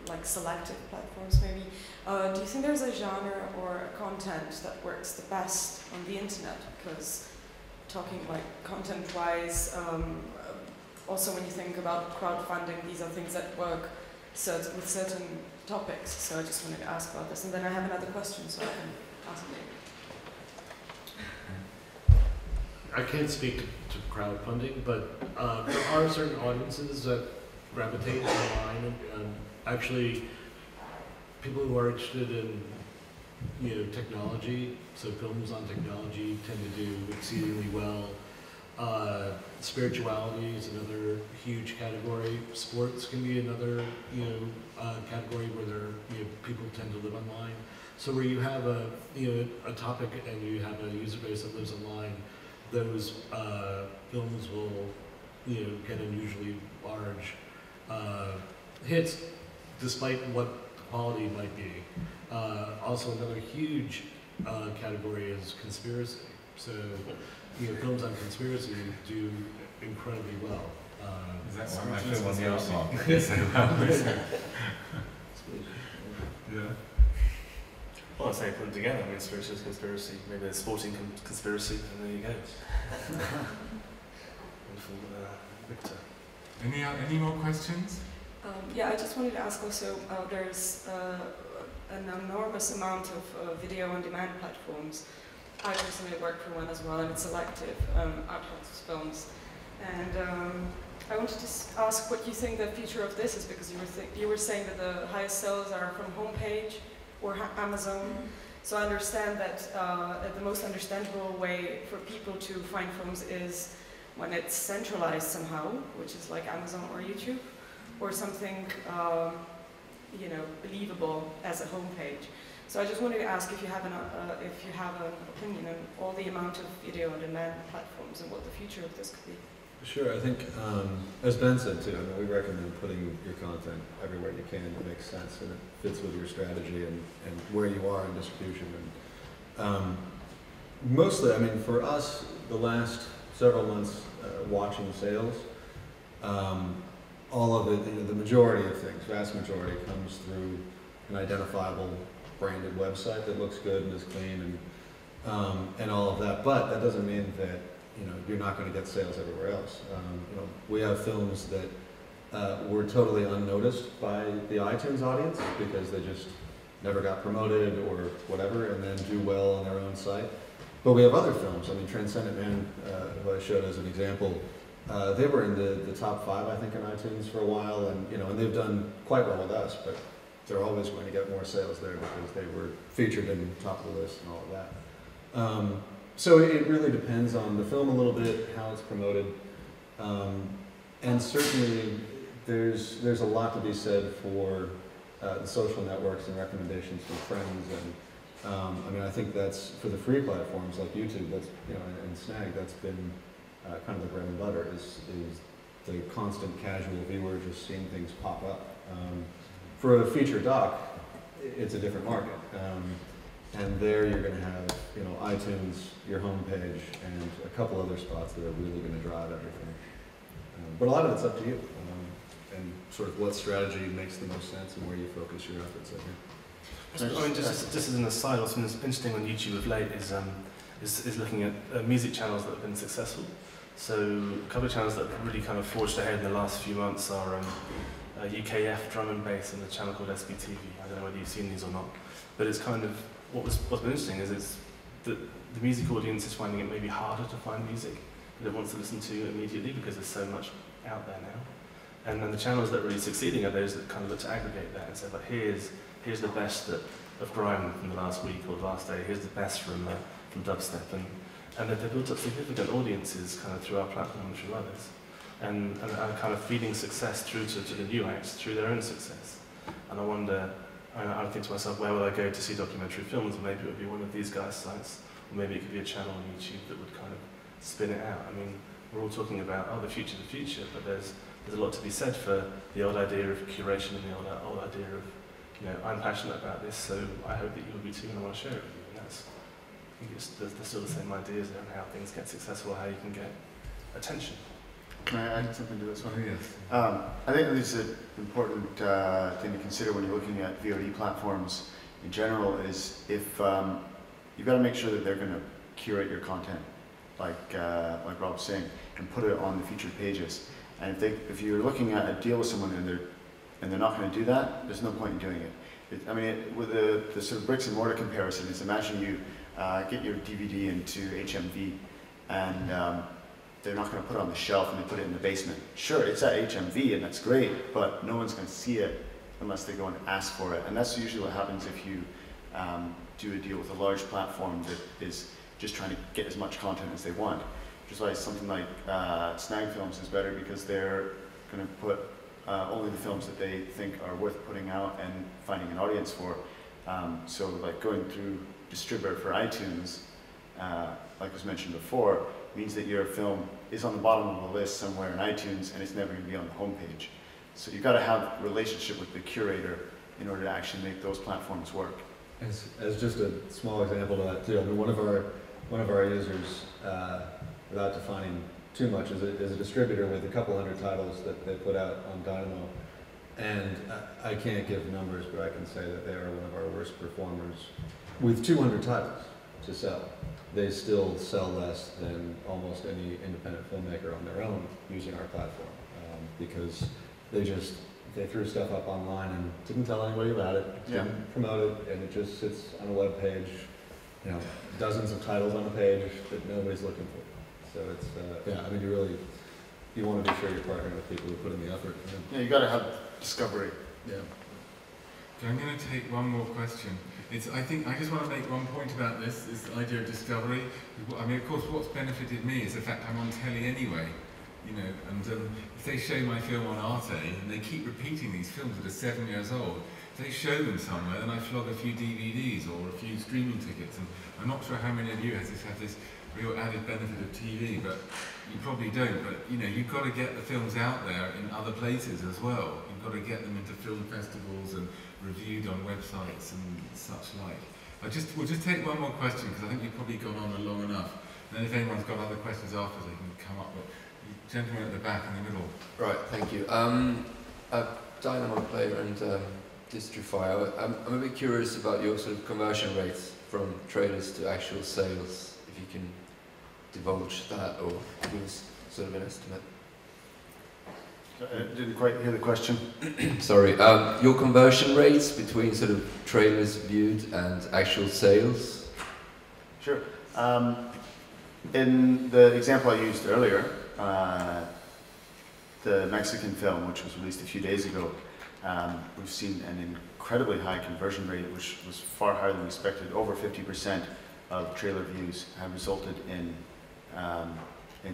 like selective platforms maybe, do you think there's a genre or a content that works the best on the internet? Because talking like content-wise, also when you think about crowdfunding, these are things that work with certain topics. So I just wanted to ask about this. And then I have another question, so I can ask I can't speak to crowdfunding, but there are certain audiences that gravitate online, and actually people who are interested in technology, so films on technology tend to do exceedingly well. Spirituality is another huge category. Sports can be another category where people tend to live online. So where you have a topic and you have a user base that lives online, those films will get unusually large hits, despite what the quality might be. Also, another huge category is conspiracy. So films on conspiracy do incredibly well. Is that why my film on the art market is so well? Yeah. Well, I say put them together. I mean, spiritual conspiracy, maybe a sporting conspiracy, and there you go. Wonderful, Victor. Any more questions? Yeah, I just wanted to ask also, there's an enormous amount of video on demand platforms. I personally work for one as well, and it's selective art house films. And I wanted to ask what you think the future of this is, because you were saying that the highest sales are from homepage or Amazon. So I understand that the most understandable way for people to find films is when it's centralized somehow, which is like Amazon or YouTube, or something believable as a homepage. So I just wanted to ask if you have an opinion on all the amount of video on demand platforms and what the future of this could be. Sure, I think, as Ben said too, we recommend putting your content everywhere you can that makes sense and it fits with your strategy and where you are in distribution. And mostly, for us, the last several months watching sales, all of it, the majority of things, vast majority, comes through an identifiable branded website that looks good and is clean and all of that. But that doesn't mean that you're not going to get sales everywhere else. We have films that were totally unnoticed by the iTunes audience because they just never got promoted or whatever, and then do well on their own site. But we have other films. Transcendent Man, who I showed as an example, they were in the top 5, I think, in iTunes for a while, and they've done quite well with us. But they're always going to get more sales there because they were featured in top of the list and all of that. So it really depends on the film a little bit, how it's promoted, and certainly there's a lot to be said for the social networks and recommendations from friends. And I think that's for the free platforms like YouTube, that's and Snag, that's been kind of the bread and butter is the constant casual viewer just seeing things pop up. For a feature doc, it's a different market. And there you're going to have, iTunes, your homepage, and a couple other spots that are really going to drive everything. But a lot of it's up to you, and sort of what strategy makes the most sense and where you focus your efforts, I think. Just as an aside, what's been interesting on YouTube of late is looking at music channels that have been successful. So a couple of channels that have really kind of forged ahead in the last few months are UKF Drum and Bass and a channel called SBTV. I don't know whether you've seen these or not, but it's kind of what's been interesting is it's that the music audience is finding it maybe harder to find music that it wants to listen to immediately because there's so much out there now. And then the channels that are really succeeding are those that kind of look to aggregate that and say, like, here's the best of grime from the last week or the last day. Here's the best from dubstep, and they've built up significant audiences kind of through our platform and through others, and kind of feeding success through to the new acts through their own success. And I wonder. I think to myself, where would I go to see documentary films? Maybe it would be one of these guys' sites, or maybe it could be a channel on YouTube that would kind of spin it out. We're all talking about, the future, but there's a lot to be said for the old idea of curation and the old idea of, I'm passionate about this, so I hope that you will be too, and I want to share it with you. And I think there's still the same ideas there on how things get successful, how you can get attention. Can I add something to this one? Oh, yes. I think this is an important thing to consider when you're looking at VOD platforms in general is if you've got to make sure that they're going to curate your content, like Rob's saying, and put it on the featured pages. And if you're looking at a deal with someone and they're not going to do that, there's no point in doing it. With the sort of bricks and mortar comparison is imagine you get your DVD into HMV and they're not going to put it on the shelf and they put it in the basement. Sure, it's at HMV and that's great, but no one's going to see it unless they go and ask for it. And that's usually what happens if you do a deal with a large platform that is just trying to get as much content as they want. Which is why something like Snagfilms is better, because they're going to put only the films that they think are worth putting out and finding an audience for. So like going through distributor for iTunes, like was mentioned before, means that your film is on the bottom of the list somewhere in iTunes and it's never going to be on the homepage. So you've got to have a relationship with the curator in order to actually make those platforms work. As just a small example of that too, I mean, one of our users, without defining too much, is a distributor with a couple hundred titles that they put out on Dynamo. And I can't give numbers, but I can say that they are one of our worst performers. With 200 titles to sell, they still sell less than almost any independent filmmaker on their own using our platform, because they threw stuff up online and didn't tell anybody about it, didn't promote it, and it just sits on a web page, you know, dozens of titles on a page that nobody's looking for. So it's, yeah, I mean, you want to be sure you're partnering with people who put in the effort. Yeah, you got to have discovery. Yeah. Okay, I'm going to take one more question. I just want to make one point about this idea of discovery. I mean, of course, what's benefited me is the fact I'm on telly anyway, you know, and if they show my film on Arte, and they keep repeating these films that are 7 years old, if they show them somewhere, then I flog a few DVDs or a few streaming tickets, and I'm not sure how many of you have this real added benefit of TV, but you probably don't, but you know, you've got to get the films out there in other places as well. You've got to get them into film festivals and reviewed on websites and such like. We'll just take one more question, because I think you've probably gone on long enough. And then if anyone's got other questions after, they can come up with. Gentleman at the back in the middle. Right, thank you. A Dynamo player and Distrify. I'm a bit curious about your sort of conversion rates from trailers to actual sales, if you can divulge that or give us sort of an estimate. I didn't quite hear the question. Sorry, your conversion rates between sort of trailers viewed and actual sales? Sure. In the example I used earlier, the Mexican film, which was released a few days ago, we've seen an incredibly high conversion rate, which was far higher than we expected. Over 50% of trailer views have resulted in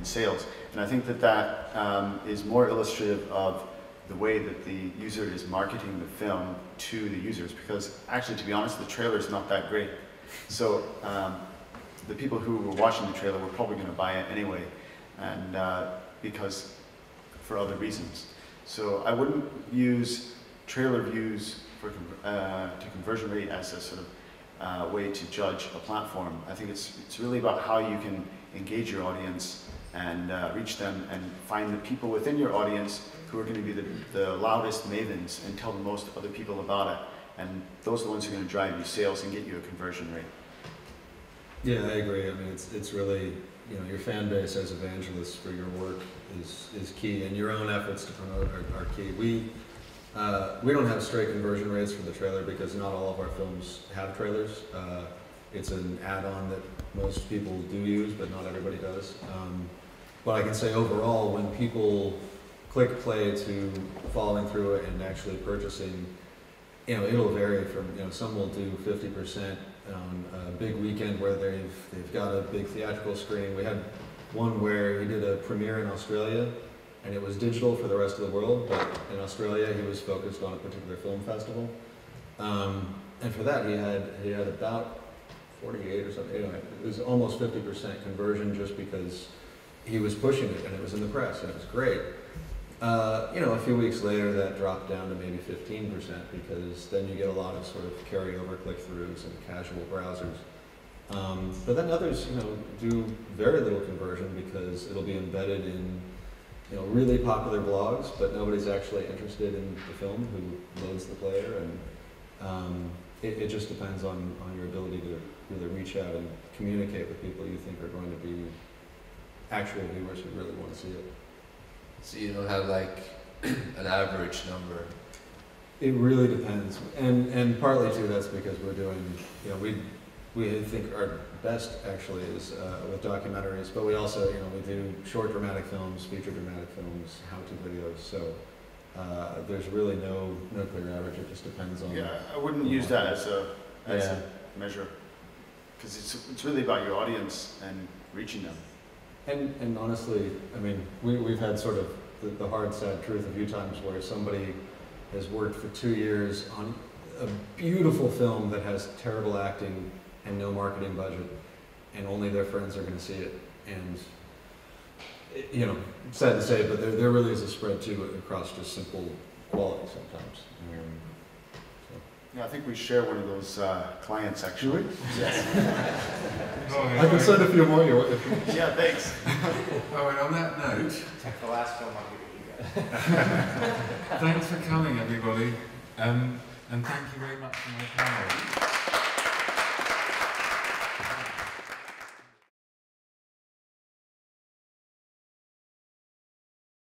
sales. And I think that is more illustrative of the way that the user is marketing the film to the users, because actually, to be honest, the trailer is not that great. So the people who were watching the trailer were probably going to buy it anyway, and because for other reasons. So I wouldn't use trailer views for to conversion rate as a sort of way to judge a platform. I think it's really about how you can engage your audience and reach them and find the people within your audience who are going to be the loudest mavens and tell the most other people about it. And those are the ones who are going to drive you sales and get you a conversion rate. Yeah, I agree. I mean, it's really, you know, your fan base as evangelists for your work is key, and your own efforts to promote are key. We don't have straight conversion rates for the trailer because not all of our films have trailers. It's an add-on that most people do use, but not everybody does. But I can say overall, when people click play to following through it and actually purchasing, you know, it'll vary from, you know, some will do 50% on a big weekend where they've got a big theatrical screen. We had one where he did a premiere in Australia, and it was digital for the rest of the world, but in Australia he was focused on a particular film festival. And for that he had about 48 or something. Anyway, it was almost 50% conversion just because he was pushing it and it was in the press and it was great. You know, a few weeks later that dropped down to maybe 15% because then you get a lot of sort of carryover click-throughs and casual browsers. But then others, you know, do very little conversion because it'll be embedded in, you know, really popular blogs, but nobody's actually interested in the film who loads the player, and it just depends on your ability to really reach out and communicate with people you think are going to be actual viewers who really want to see it. So you don't have like an average number? It really depends, and partly too that's because we're doing, you know, we think are best actually is with documentaries, but we also, we do short dramatic films, feature dramatic films, how-to videos, so there's really no clear average, it just depends on... Yeah, I wouldn't use that as a measure, because it's really about your audience and reaching them. And honestly, I mean, we've had sort of the hard, sad truth a few times where somebody has worked for 2 years on a beautiful film that has terrible acting and no marketing budget, and only their friends are going to see it. And, sad to say, but there really is a spread too across just simple quality sometimes. Yeah, I think we share one of those clients actually. Yes. I can send a few more your way. Yeah, thanks. Oh, and on that note, the last film I'll give it you guys. thanks for coming, everybody, and thank you very much for my panel.